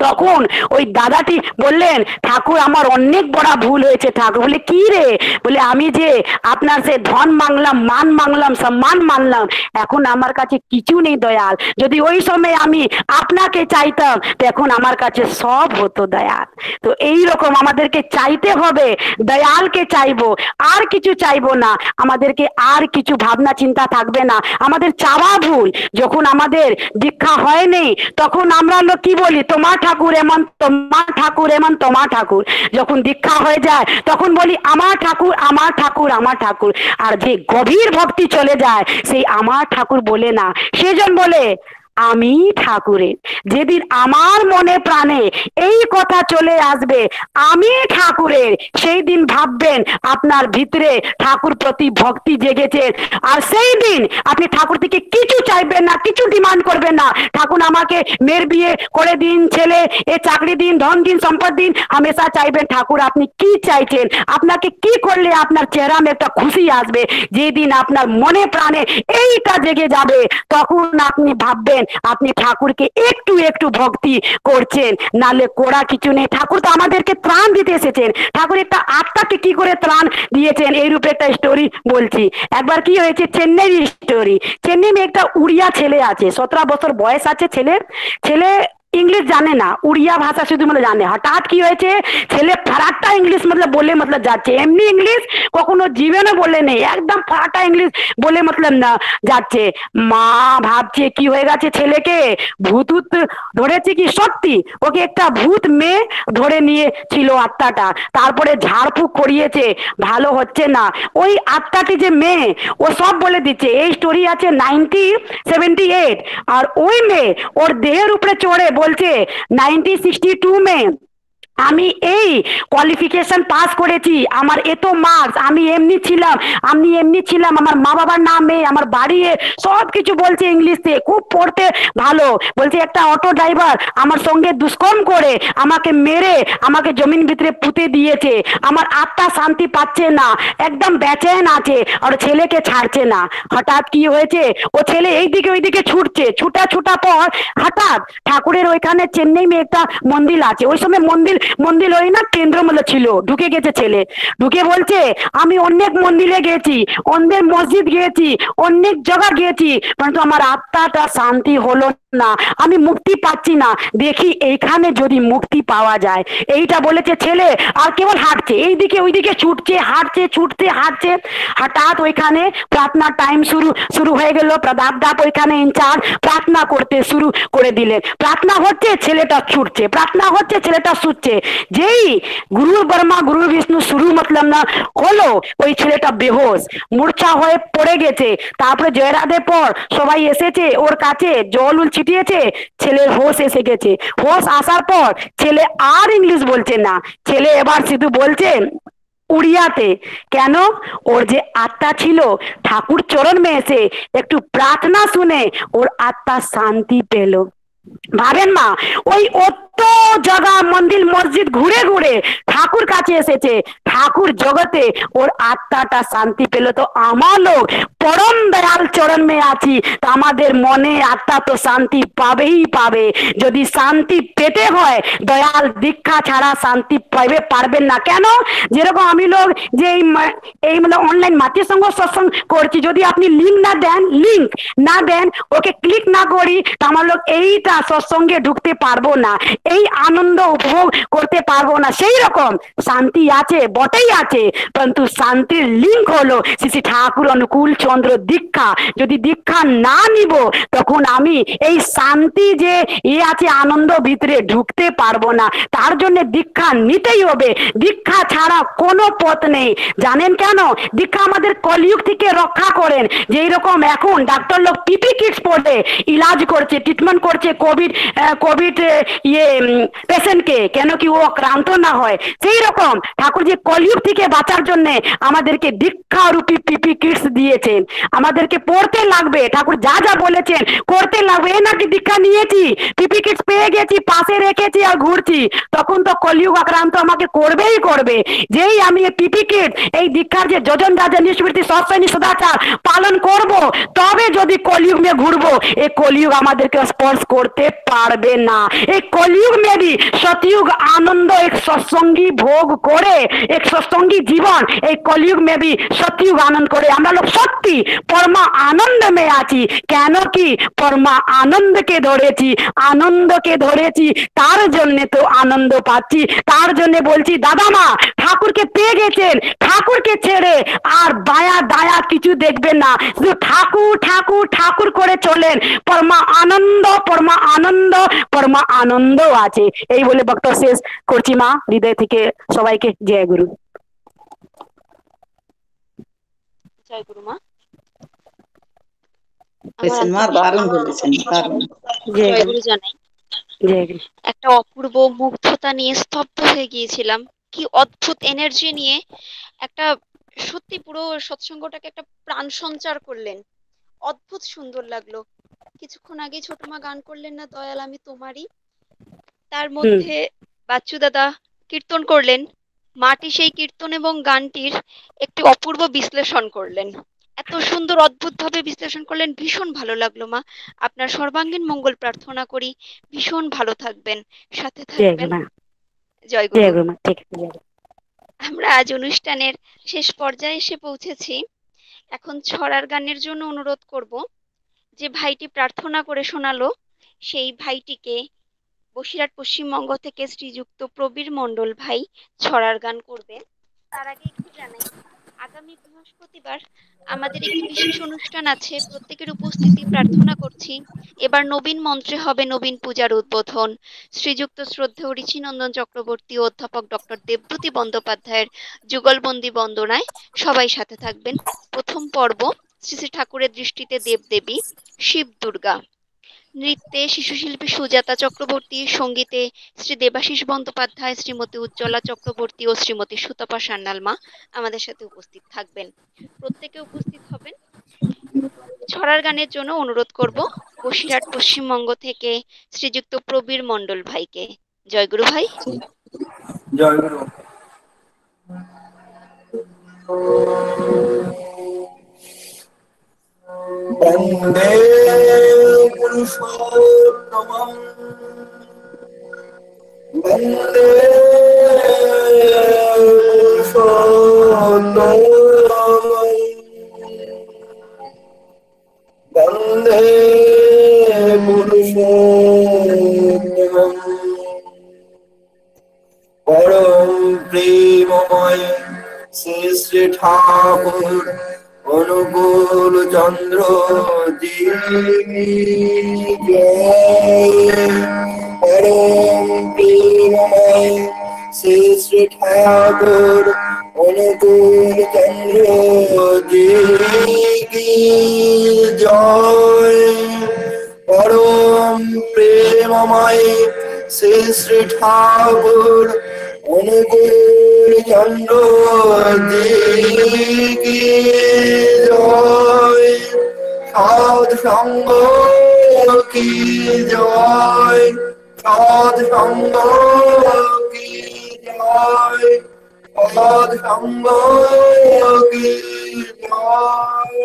তখন ওই দাদাটি বললেন ঠাকুর আমার অনেক বড় ভুল হয়েছে। ঠাকুর বলে কি রে? বলে আমি যে আপনার সে ধন মাংলাম, মান মাংলাম, সম্মান মানলাম, এখন আমার কাছে কিছু নেই দয়াল। যদি ওই সময় আমি আপনাকে চাইতাম তো এখন আমার কাছে সব হতো দয়াল। তো এই রকম আমাদেরকে চাইতে হবে, দয়ালকে চাইবো, আর কিছু চাইবো না। আমাদেরকে আর কিছু ভাবনা চিন্তা থাকবে না। আমাদের চাওয়া ভুল। যখন আমাদের দীক্ষা হয়নি তখন আমরা লোক কি বলি, তোমার ঠাকুর এমন, তোমার ঠাকুর এমন, তোমার ঠাকুর। যখন দীক্ষা হয়ে যায় তখন বলি আমার ঠাকুর, আমার ঠাকুর, আমার ঠাকুর। আর যে গভীর ভক্তি চলে যায় সেই আমার ঠাকুর বলে না, সেজন বলে আমি ঠাকুরের। যেদিন আমার মনে প্রাণে এই কথা চলে আসবে আমি ঠাকুরের, সেই দিন ভাববেন আপনার ভিতরে ঠাকুর প্রতি ভক্তি জেগেছে। আর সেই দিন আপনি ঠাকুর থেকে কিছু চাইবেন না, কিছু ডিমান্ড করবেন না। ঠাকুর আমাকে মেয়ের বিয়ে করে দিন, ছেলে এ চাকরি দিন, ধন দিন, সম্পদ দিন। হামেশা চাইবেন ঠাকুর আপনি কি চাইছেন, আপনাকে কি করলে আপনার চেহারা মে একটা খুশি আসবে। যেদিন আপনার মনে প্রাণে এইটা জেগে যাবে তখন আপনি ভাববেন আপনি ঠাকুরকে একটু একটু ভক্তি করছেন, নালে করা কিছু নেই। ঠাকুর তো আমাদেরকে ত্রাণ দিতে এসেছেন, ঠাকুর একটা আত্মাকে কি করে ত্রাণ দিয়েছেন এই রূপে একটা স্টোরি বলছি। একবার কি হয়েছে, চেন্নাইয়ের স্টোরি। চেন্নাই একটা উড়িয়া ছেলে আছে, 17 বছর বয়স আছে ছেলে। ছেলে इंग्लिश जाने ना, उड़िया भाषा शुद्ध मतलब जाने। हठाৎ কি হয়েছে, ছেলে ফারাক্কা ইংলিশ मतलब বলে मतलब যাচ্ছে, এমনি ইংলিশ কখনো জীবনে বলে নেই, একদম ফারাক্কা ইংলিশ বলে मतलब না যাচ্ছে। মা ভাবছে কি হয়ে গেছে ছেলেকে, ভূত ধরেছে কি সত্যি, ওকে একটা ভূত মেয়ে ধরে নিয়ে ছিল আত্মাটা, তারপরে ঝাড়ফুঁক করিয়েছে, ভালো হচ্ছে না। ওই আত্মাটি যে মেয়ে ও সব বলে দিচ্ছে। এই স্টোরি আছে 1978, আর ওই মেয়ে ওর দেহের উপরে চড়ে বলছে 1962 में আমি এই কোয়ালিফিকেশন পাস করেছি, আমার এত মার্কস, আমি এমনি ছিলাম, আমার মা বাবার নামে, আমার বাড়ি, সব কিছু বলছে ইংলিশে, খুব পড়তে ভালো। বলছে একটা অটো ড্রাইভার আমার সঙ্গে দুষ্কর্ম করে আমাকে মেরে আমাকে জমিন ভিতরে পুঁতে দিয়েছে, আমার আত্মা শান্তি পাচ্ছে না, একদম বেচেন আছে, আর ছেলেকে ছাড়ছে না। হঠাৎ কি হয়েছে, ও ছেলে এইদিকে ওইদিকে ছুটছে, ছুটা পর হঠাৎ ঠাকুরের ওইখানে চেন্নাই মে একটা মন্দির আছে, ওই সময় মন্দির ওই না কেন্দ্র মূল্য ছিল, ঢুকে গেছে ছেলে, ঢুকে বলছে আমি অনেক মন্দিরে গেছি, অনেক মসজিদ গিয়েছি, অনেক জায়গা গিয়েছি, কিন্তু আমার আত্মাটা শান্তি হলো না, আমি মুক্তি পাচ্ছি না, দেখি এইখানে যদি মুক্তি পাওয়া যায়। এইটা বলেছে ছেলে, আর কেবল হাঁটছে, এইদিকে ওইদিকে ছুটছে, হাঁটছে। হঠাৎ ওইখানে প্রার্থনা টাইম শুরু হয়ে গেল। প্রদাপ ওইখানে ইনচার্জ প্রার্থনা করতে শুরু করে দিলেন। প্রার্থনা হচ্ছে, ছেলেটা ছুটছে, প্রার্থনা হচ্ছে, ছেলেটা ছুটছে। যেই গুরু ব্রহ্মা গুরু বিষ্ণু শুরু मतलब না হলো, ওই ছেলেটা বেহোশ মূর্ছা হয়ে পড়ে গেছে। তারপরে জয়রাধের পর সবাই এসেছে ওর কাছে, জল ছিটিয়েছে, ছেলের হোশ এসে গেছে। হোশ আসার পর ছেলে আর ইংলিশ বলছে না, ছেলে এবার শুধু বলছে উড়িয়াতে। কেন, ওর যে আত্মা ছিল ঠাকুর চরণ মে এসে একটু প্রার্থনা শুনে ওর আত্মা শান্তি পেল। ভাবেন মা, ওই অত জায়গা মন্দির মসজিদ ঘুরে ঘুরে ঠাকুর কাছে এসেছে, ঠাকুর জগতে ওর আত্মাটা শান্তি পেল। তো আমার লোক পরম দয়াল চরণ মে আছি, তো আমাদের মনে আত্মা তো শান্তি পাবে। যদি শান্তি পেতে হয় দয়াল দীক্ষা ছাড়া শান্তি পারবেন না। কেন, যেরকম আমি লোক যে এই মানে অনলাইন মাতৃ সঙ্গ সৎসঙ্গ করছি, যদি আপনি লিঙ্ক না দেন ওকে ক্লিক না করি, তো আমার লোক এইটা সৎসঙ্গে ঢুকতে পারবো না, এই আনন্দ উপভোগ করতে পারবো না। সেই রকম শান্তি আছে বটেই আছে, কিন্তু শান্তির লিঙ্ক হলো শ্রী ঠাকুর অনুকূল চন্দ্র দীক্ষা। যদি দীক্ষা না নিব তখন আমি এই শান্তি যে আছে আনন্দ ভিতরে ঢুকতে পারবো না। তার জন্য দীক্ষা নিতেই হবে, দীক্ষা ছাড়া কোনো পথ নেই। জানেন কেন, দীক্ষা আমাদের কলিযুগ থেকে রক্ষা করেন। যেই রকম এখন ডাক্তার লোক পিপি কিটস পড়ে ইলাজ করছে, ট্রিটমেন্ট করছে কোভিড পেশেন্টকে, কেন কি ও আক্রান্ত না হয়। সেই রকম ঠাকুর যে কলিযুগ থেকে বাঁচার জন্য আমাদেরকে দীক্ষা রূপী পিপি কিটস দিয়েছেন, আমাদেরকে পড়তে লাগবে, ঠাকুর যা যা বলেছেন করতে লাগবে। এ নাকি দীক্ষা নিয়েছি, পিপি কিটস পেয়ে গেছি, পাশে রেখেছি আর ঘুরছি, তখন তো কলিযুগ আক্রান্ত আমাকে করবেই করবে। যেই আমি পিপি কিট এই দীক্ষার যে যোজন রাজন স্মৃতি সৎসৈনী সদাচার পালন করব, তবে যদি কলিযুগ মে ঘুরবো, এই কলিযুগ আমাদেরকে স্পর্শ করতে পারবে না। এই কলিযুগ মে भी सतयुग आनंद एक सत्संगी भोग करे, एक सत्संगी जीवन এই কলিযুগ মে भी सतयुग आनंद করে আমরা লোক সত্যি পরমা আনন্দ মে আছি। কেন কি পরমা আনন্দকে ধরেছি, তার জন্য তো আনন্দ পাচ্ছি। তার জন্য বলছি দাদা মা ঠাকুরকে পেয়ে গেছেন, ঠাকুরকে ছেড়ে আর বায়া দায়া কিছু দেখবেন না, শুধু ঠাকুর করে চলেন। পরমা আনন্দ আছে। এই বলে বক্তব্য শেষ করছি মা, হৃদয় থেকে সবাইকে জয় গুরু। জয় গুরু মা। মা দারুণ বলেছেন, দারুণ। জয় গুরু জানাই। জয় গুরু। একটা অপূর্ব মুগ্ধতা নিয়ে স্তব্ধ হয়ে গিয়েছিলাম। কি অদ্ভুত এনার্জি নিয়ে একটা, সত্যি পুরো সৎসঙ্গটাকে একটা প্রাণ সঞ্চার করলেন। অদ্ভুত সুন্দর লাগলো। কিছুক্ষণ আগে ছোট মা গান করলেন না, দয়াল আমি তোমারই, তার মধ্যে বাচ্চু দাদা কীর্তন করলেন। মাটি সেই কীর্তন এবং গানটির একটি অপূর্ব বিশ্লেষণ করলেন। এত সুন্দর অদ্ভুত ভাবে বিশ্লেষণ করলেন, ভীষণ ভালো লাগলো মা। আপনার সর্বাঙ্গীন মঙ্গল প্রার্থনা করি, ভীষণ ভালো থাকবেন, সাথে জয় থাকবেন। গুরু মা, জয় জয় গুরু। গুরু মা, ঠিক আছে, জয় গুরু। আমরা আজ অনুষ্ঠানের শেষ পর্যায়ে এসে পৌঁছেছি। এখন ছড়ার গানের জন্য অনুরোধ করব। যে ভাইটি প্রার্থনা করে শোনালো, সেই ভাইটিকে বসিরহাট পশ্চিমবঙ্গ থেকে শ্রীযুক্ত প্রবীর মণ্ডল ভাই ছড়ার গান করবে। তার আগে একটু জানাই, আগামী বৃহস্পতিবার আমাদের একটি বিশেষ অনুষ্ঠান আছে, প্রত্যেকের উপস্থিতি প্রার্থনা করছি। এবার নবীন মন্ত্রে হবে নবীন পূজার উদ্বোধন। শ্রীযুক্ত শ্রদ্ধেয় ঋষিনন্দন চক্রবর্তী ও অধ্যাপক ডক্টর দেবভূতি বন্দ্যোপাধ্যায়ের যুগলবন্দি বন্দনায় সবাই সাথে থাকবেন। প্রথম পর্ব শ্রী শ্রী ঠাকুরের দৃষ্টিতে দেবদেবী, শিব দুর্গা। নৃত্যে শিশুশিল্পী সুজাতা চক্রবর্তী, সঙ্গীতে শ্রী দেবাশিস বন্দ্যোপাধ্যায়, শ্রীমতী উজ্জ্বলা চক্রবর্তী ও শ্রীমতী সুতপা সান্যাল মা আমাদের সাথে উপস্থিত থাকবেন। প্রত্যেকে উপস্থিত হবেন। ছড়ার গানের জন্য অনুরোধ করব বসিরহাট পশ্চিমবঙ্গ থেকে শ্রীযুক্ত প্রবীর মণ্ডল ভাইকে। জয়গুরু ভাই। জয় গুরু। বন্দে পুরুষোত্তমম বন্দে পুরুষোত্তমম বন্দে পুরুষোত্তমম পরম প্রেমময় শ্রী শ্রী ঠাকুর অনুকূল চন্দ্র জি পরম প্রেমময় শ্রী শ্রী ঠাকুর অনুকূল চন্দ্র জি জয়। পরম প্রেমময় শ্রী শ্রী ঠাকুর অনুকূল চন্দ্র কি জয়। সাধ সঙ্গ কি জয়, সাধ সঙ্গ কি জয়, সাধ সঙ্গ কি জয়।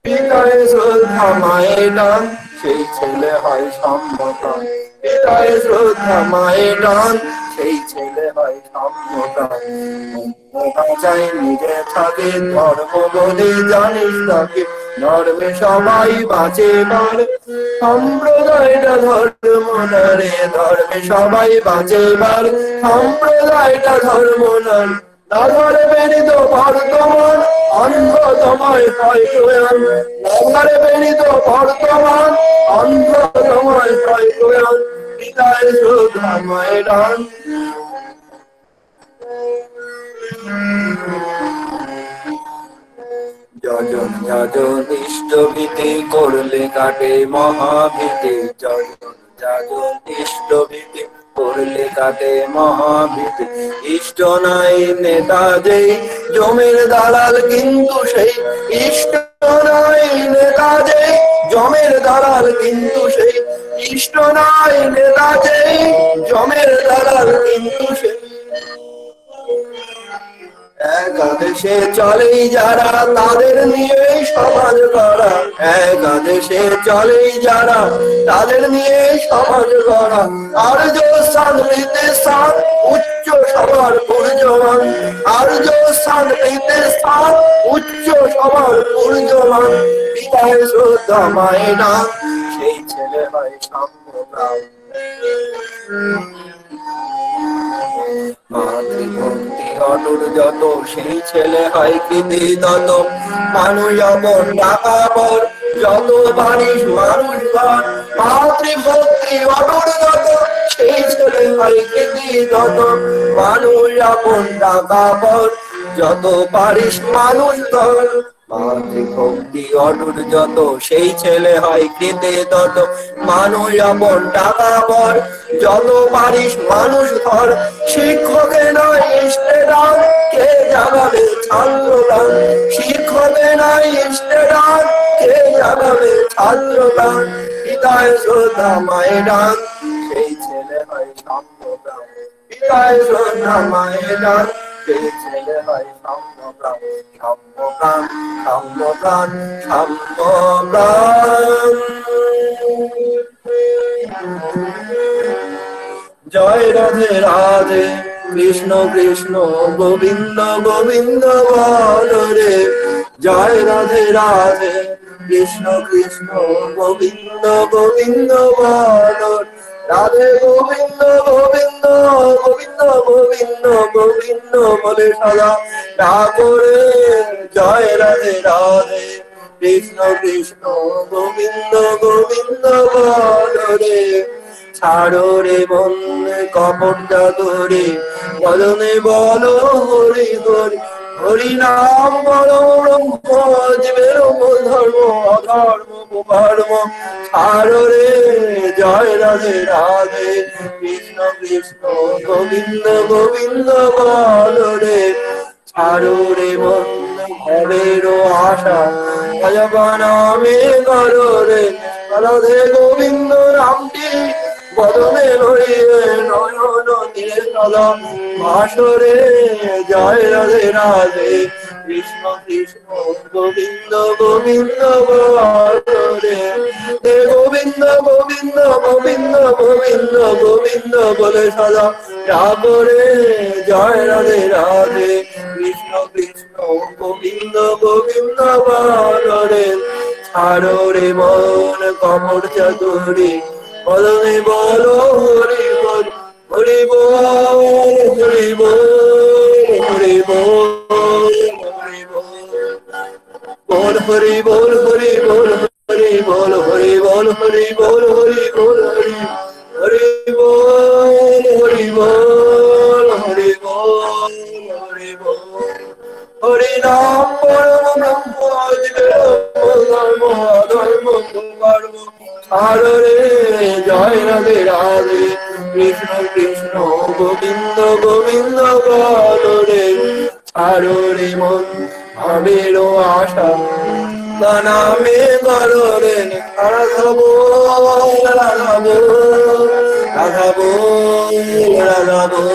পিতায় শ্রদ্ধা মায়ের ডান, সেই ছেলে হয় সম্ভ্রম। পিতায় শ্রদ্ধা মায়ের ডান, সেই ছেলে হয় সম্ভ্রম। চাই নিজে থাকে ধর্ম বলে জানিস তাকে, ধর্মে সবাই বাঁচে বার। সম্প্রদায়টা ধর্ম না রে, ধর্মে সবাই বাঁচে বার। সম্প্রদায়টা ধর্ম না, নাধারে বেরিত বর্তমান অন্ধ তোমায় হয় প্রয়াণ। নাধারে বেরিত বর্তমান অন্ধ তোমায় হয় প্রয়াণ। পিতায় শ্রদ্ধা মায়ের ডান। যজন যাজন ইষ্টভীতি করলে কাটে মহাভীতি। যজন যাজন ইষ্টভীতি করলে কাটে মহাভীতি। ইষ্ট নাই নেতা যেই জমের দালাল কিন্তু সেই, ইষ্ট নাই নেতা যেই জমের দালাল কিন্তু সেই, ইষ্ট নাই নেতা যেই জমের দালাল কিন্তু সেই। একাদেশে চলেই যারা তাদের নিয়ে সমাজ গড়া, একাদেশে চলেই যারা তাদের নিয়ে সমাজ গড়া। আর্য স্থান হইতে স্থান উচ্চ সবার পূর্যমান, আর্য স্থান হইতে স্থান উচ্চ সবার পূর্যমান। পিতায় শ্রদ্ধা মায়ের ডাক, সেই ছেলে হয় সম্ভ্রম। মাতৃভক্তি অটুট যত, সেই ছেলে হয় কৃতি তত। মানুষ আপন টাকা পর যত পারিস মানুষ ঘর। মাতৃভক্তি অটুট যত, সেই ছেলে হয় কৃতি তত। মানুষ আপন টাকা পর যত পারিস মানুষ ঘর। মাতৃভক্তি অটুট যত, সেই ছেলে হয় কৃতি তত। মানুষ আপন টাকা পর যত পারিস মানুষ ঘর। শিক্ষকে নয় ইষ্টেদান, কে জাগাবে ছাত্রদান। শিক্ষকে নয় ইষ্টেদান, কে জাগাবে ছাত্রদান। পিতায় শ্রদ্ধা মায়ের ডান, সেই ছেলে হয় সম্ভ্রম। পিতায় শ্রদ্ধা মায়ের ডান, সেই ছেলে হয় সাম্যপ্রাণ সাম্যপ্রাণ সাম্যপ্রাণ সাম্যপ্রাণ। জয় রাধে রাধে কৃষ্ণ কৃষ্ণ গোবিন্দ গোবিন্দ বল রে। জয় রাধে রাধে কৃষ্ণ কৃষ্ণ গোবিন্দ গোবিন্দ বল। রাধে গোবিন্দ গোবিন্দ গোবিন্দ গোবিন্দ গোবিন্দ বলে সদা ডাকরে। জয় রাধে রাধে কৃষ্ণ কৃষ্ণ গোবিন্দ গোবিন্দ বল রে। ছাড়ো রে মন কপট জাগরে বদনে বলো হরি হরি। হরি নাম বলো ব্রহ্ম জীবের ধর্ম অধর্ম কুকর্ম। ছাড়ো রে জয় রাধে রাধে কৃষ্ণ কৃষ্ণ গোবিন্দ গোবিন্দ বল রে। ছাড়ো রে মন ভবেরও আশা ভজবানামে করো রে। রাধে গোবিন্দ নামটি বদনে লইয়ে নয়ন দিয়ে সদা ভাসরে। জয় রাধে রাধে কৃষ্ণ কৃষ্ণ গোবিন্দ গোবিন্দ বল রে। গোবিন্দ গোবিন্দ গোবিন্দ গোবিন্দ গোবিন্দ বলে সদা ডাকরে। জয় রাধে রাধে কৃষ্ণ কৃষ্ণ গোবিন্দ গোবিন্দ বল রে। ছাড়ো রে মন কপট চাতুরি বদনে বলো হরি বল। হরি বল হরি বল হরি বল হরি বল হরি বল হরি বল হরি বল হরি বল হরি বল হরি বল হরি হরি বল হরি বল হরি বল হরি বল। হরি নাম পরম ব্রহ্ম ধর্ম ধর্ম কর্ম। ছাড়ো রে জয় রাধে রাধে কৃষ্ণ কৃষ্ণ গোবিন্দ গোবিন্দ বল রে। ছাড়ো রে মন ভাবেরও আশা নামে করো রে। রাধা বল রাধা বল রাধা বল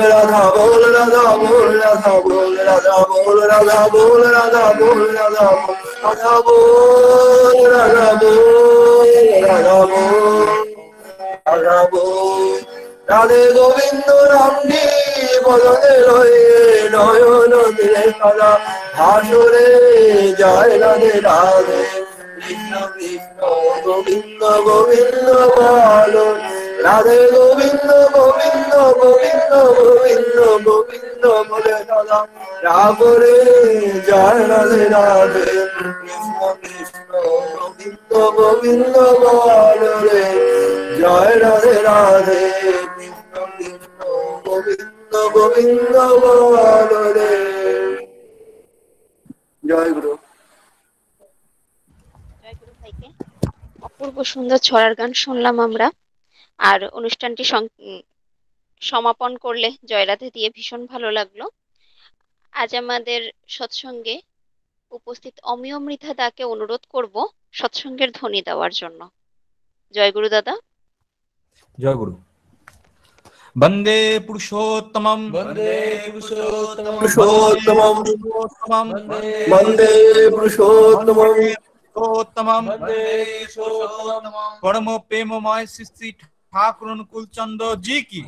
রাধা বল রাধা বল রাধা বল রাধা বল রাধা বল রাধা বল রাধা বল রাধা বল রাধা বল রাধা বল রাধা বল রাধা বল রাধা বল। রাধে গোবিন্দ নামটি বদনে লয়ে নয়ন দিলে সদা ভাসরে। জয় রাধে রাধে কৃষ্ণ কৃষ্ণ গোবিন্দ গোবিন্দ বল। রাধে গোবিন্দ গোবিন্দ গোবিন্দ গোবিন্দ গোবিন্দ বলে সদা ডাকরে। জয় রাধে রাধে কৃষ্ণ কৃষ্ণ গোবিন্দ গোবিন্দ বল রে। জয় রাধে রাধে কৃষ্ণ কৃষ্ণ গোবিন্দ গোবিন্দ বল রে। জয় গুরু। জয় গুরু ভাইকে। অপূর্ব সুন্দর ছড়ার গান শুনলাম আমরা। আর অনুষ্ঠানটি সমাপন করলে জয়রাধে দিয়ে ভীষণ ভালো লাগলো। আজ আমাদের সৎসঙ্গে উপস্থিত অমিয় মৃধা দাকে অনুরোধ করব সৎসঙ্গের ধ্বনি দেওয়ার জন্য। জয় গুরু দাদা। জয় গুরু। বন্দে পুরুষোত্তমম বন্দে পুরুষোত্তমম পুরুষোত্তমম বন্দে পুরুষোত্তমম পুরুষোত্তমম বন্দে পুরুষোত্তমম। পরম প্রেমময় শ্রী ঠাকুর অনুকূল চন্দ্র জি কি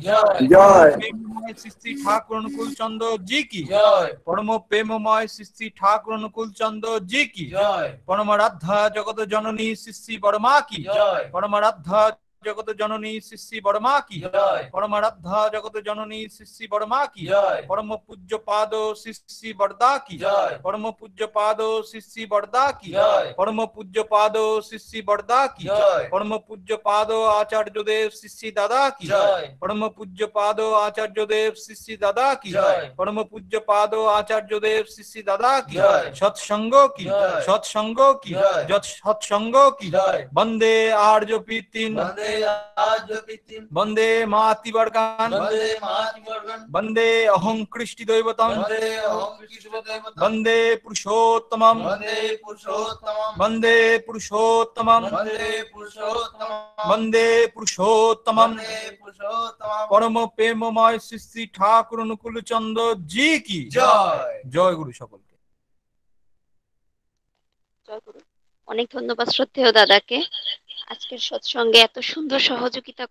জয়। প্রেমময় শ্রী ঠাকুর অনুকূল চন্দ্র জি কি জয়। পরম প্রেমময় শ্রী ঠাকুর অনুকূল চন্দ্র জি কি জয়। পরম রাধা জগত জননী শ্রী বড়মা কি জয়। পরম রাধা জগত জননী শ্রী বড়মা কি জয়। পরম রাধা জগত জননী শ্রী বড়মা কি জয়। পরম পূজ্য পাদ শ্রী বরদা কি জয়। পরম পূজ্য পাদ শ্রী বরদা কি জয়। পরম পূজ্য পাদ শ্রী বরদা কি জয়। পরম পূজ্য পাদ আচার্যদেব শ্রী দাদা কি জয়। পরম পূজ্য পাদ আচার্যদেব শ্রী দাদা কি জয়। পরম পূজ্য পাদ আচার্যদেব শ্রী দাদা কি জয়। সৎসঙ্গ কি জয়। সৎসঙ্গ কি জয়। সৎসঙ্গ কি জয়। বন্দে আর্য পিতৃন বন্দে आज्यकृतिम् वन्दे मातिवर्गान् वन्दे मातृवर्गम् वन्दे अहं कृष्टिदैवतं वन्दे अहं कृष्णदेवतं वन्दे पुरुषोत्तमं वन्दे पुरुषोत्तमं वन्दे पुरुषोत्तमं वन्दे पुरुषोत्तमं वन्दे पुरुषोत्तमं वन्दे पुरुषोत्तमं परम प्रेममय श्री श्री ठाकुर अनुकूल चंद्र जी की জয়। জয় গুরু সকলকে। জয় গুরু। অনেক ধন্যবাদ শ্রদ্ধেয় দাদাকে আজকের সৎসঙ্গে এত সুন্দর সহযোগিতা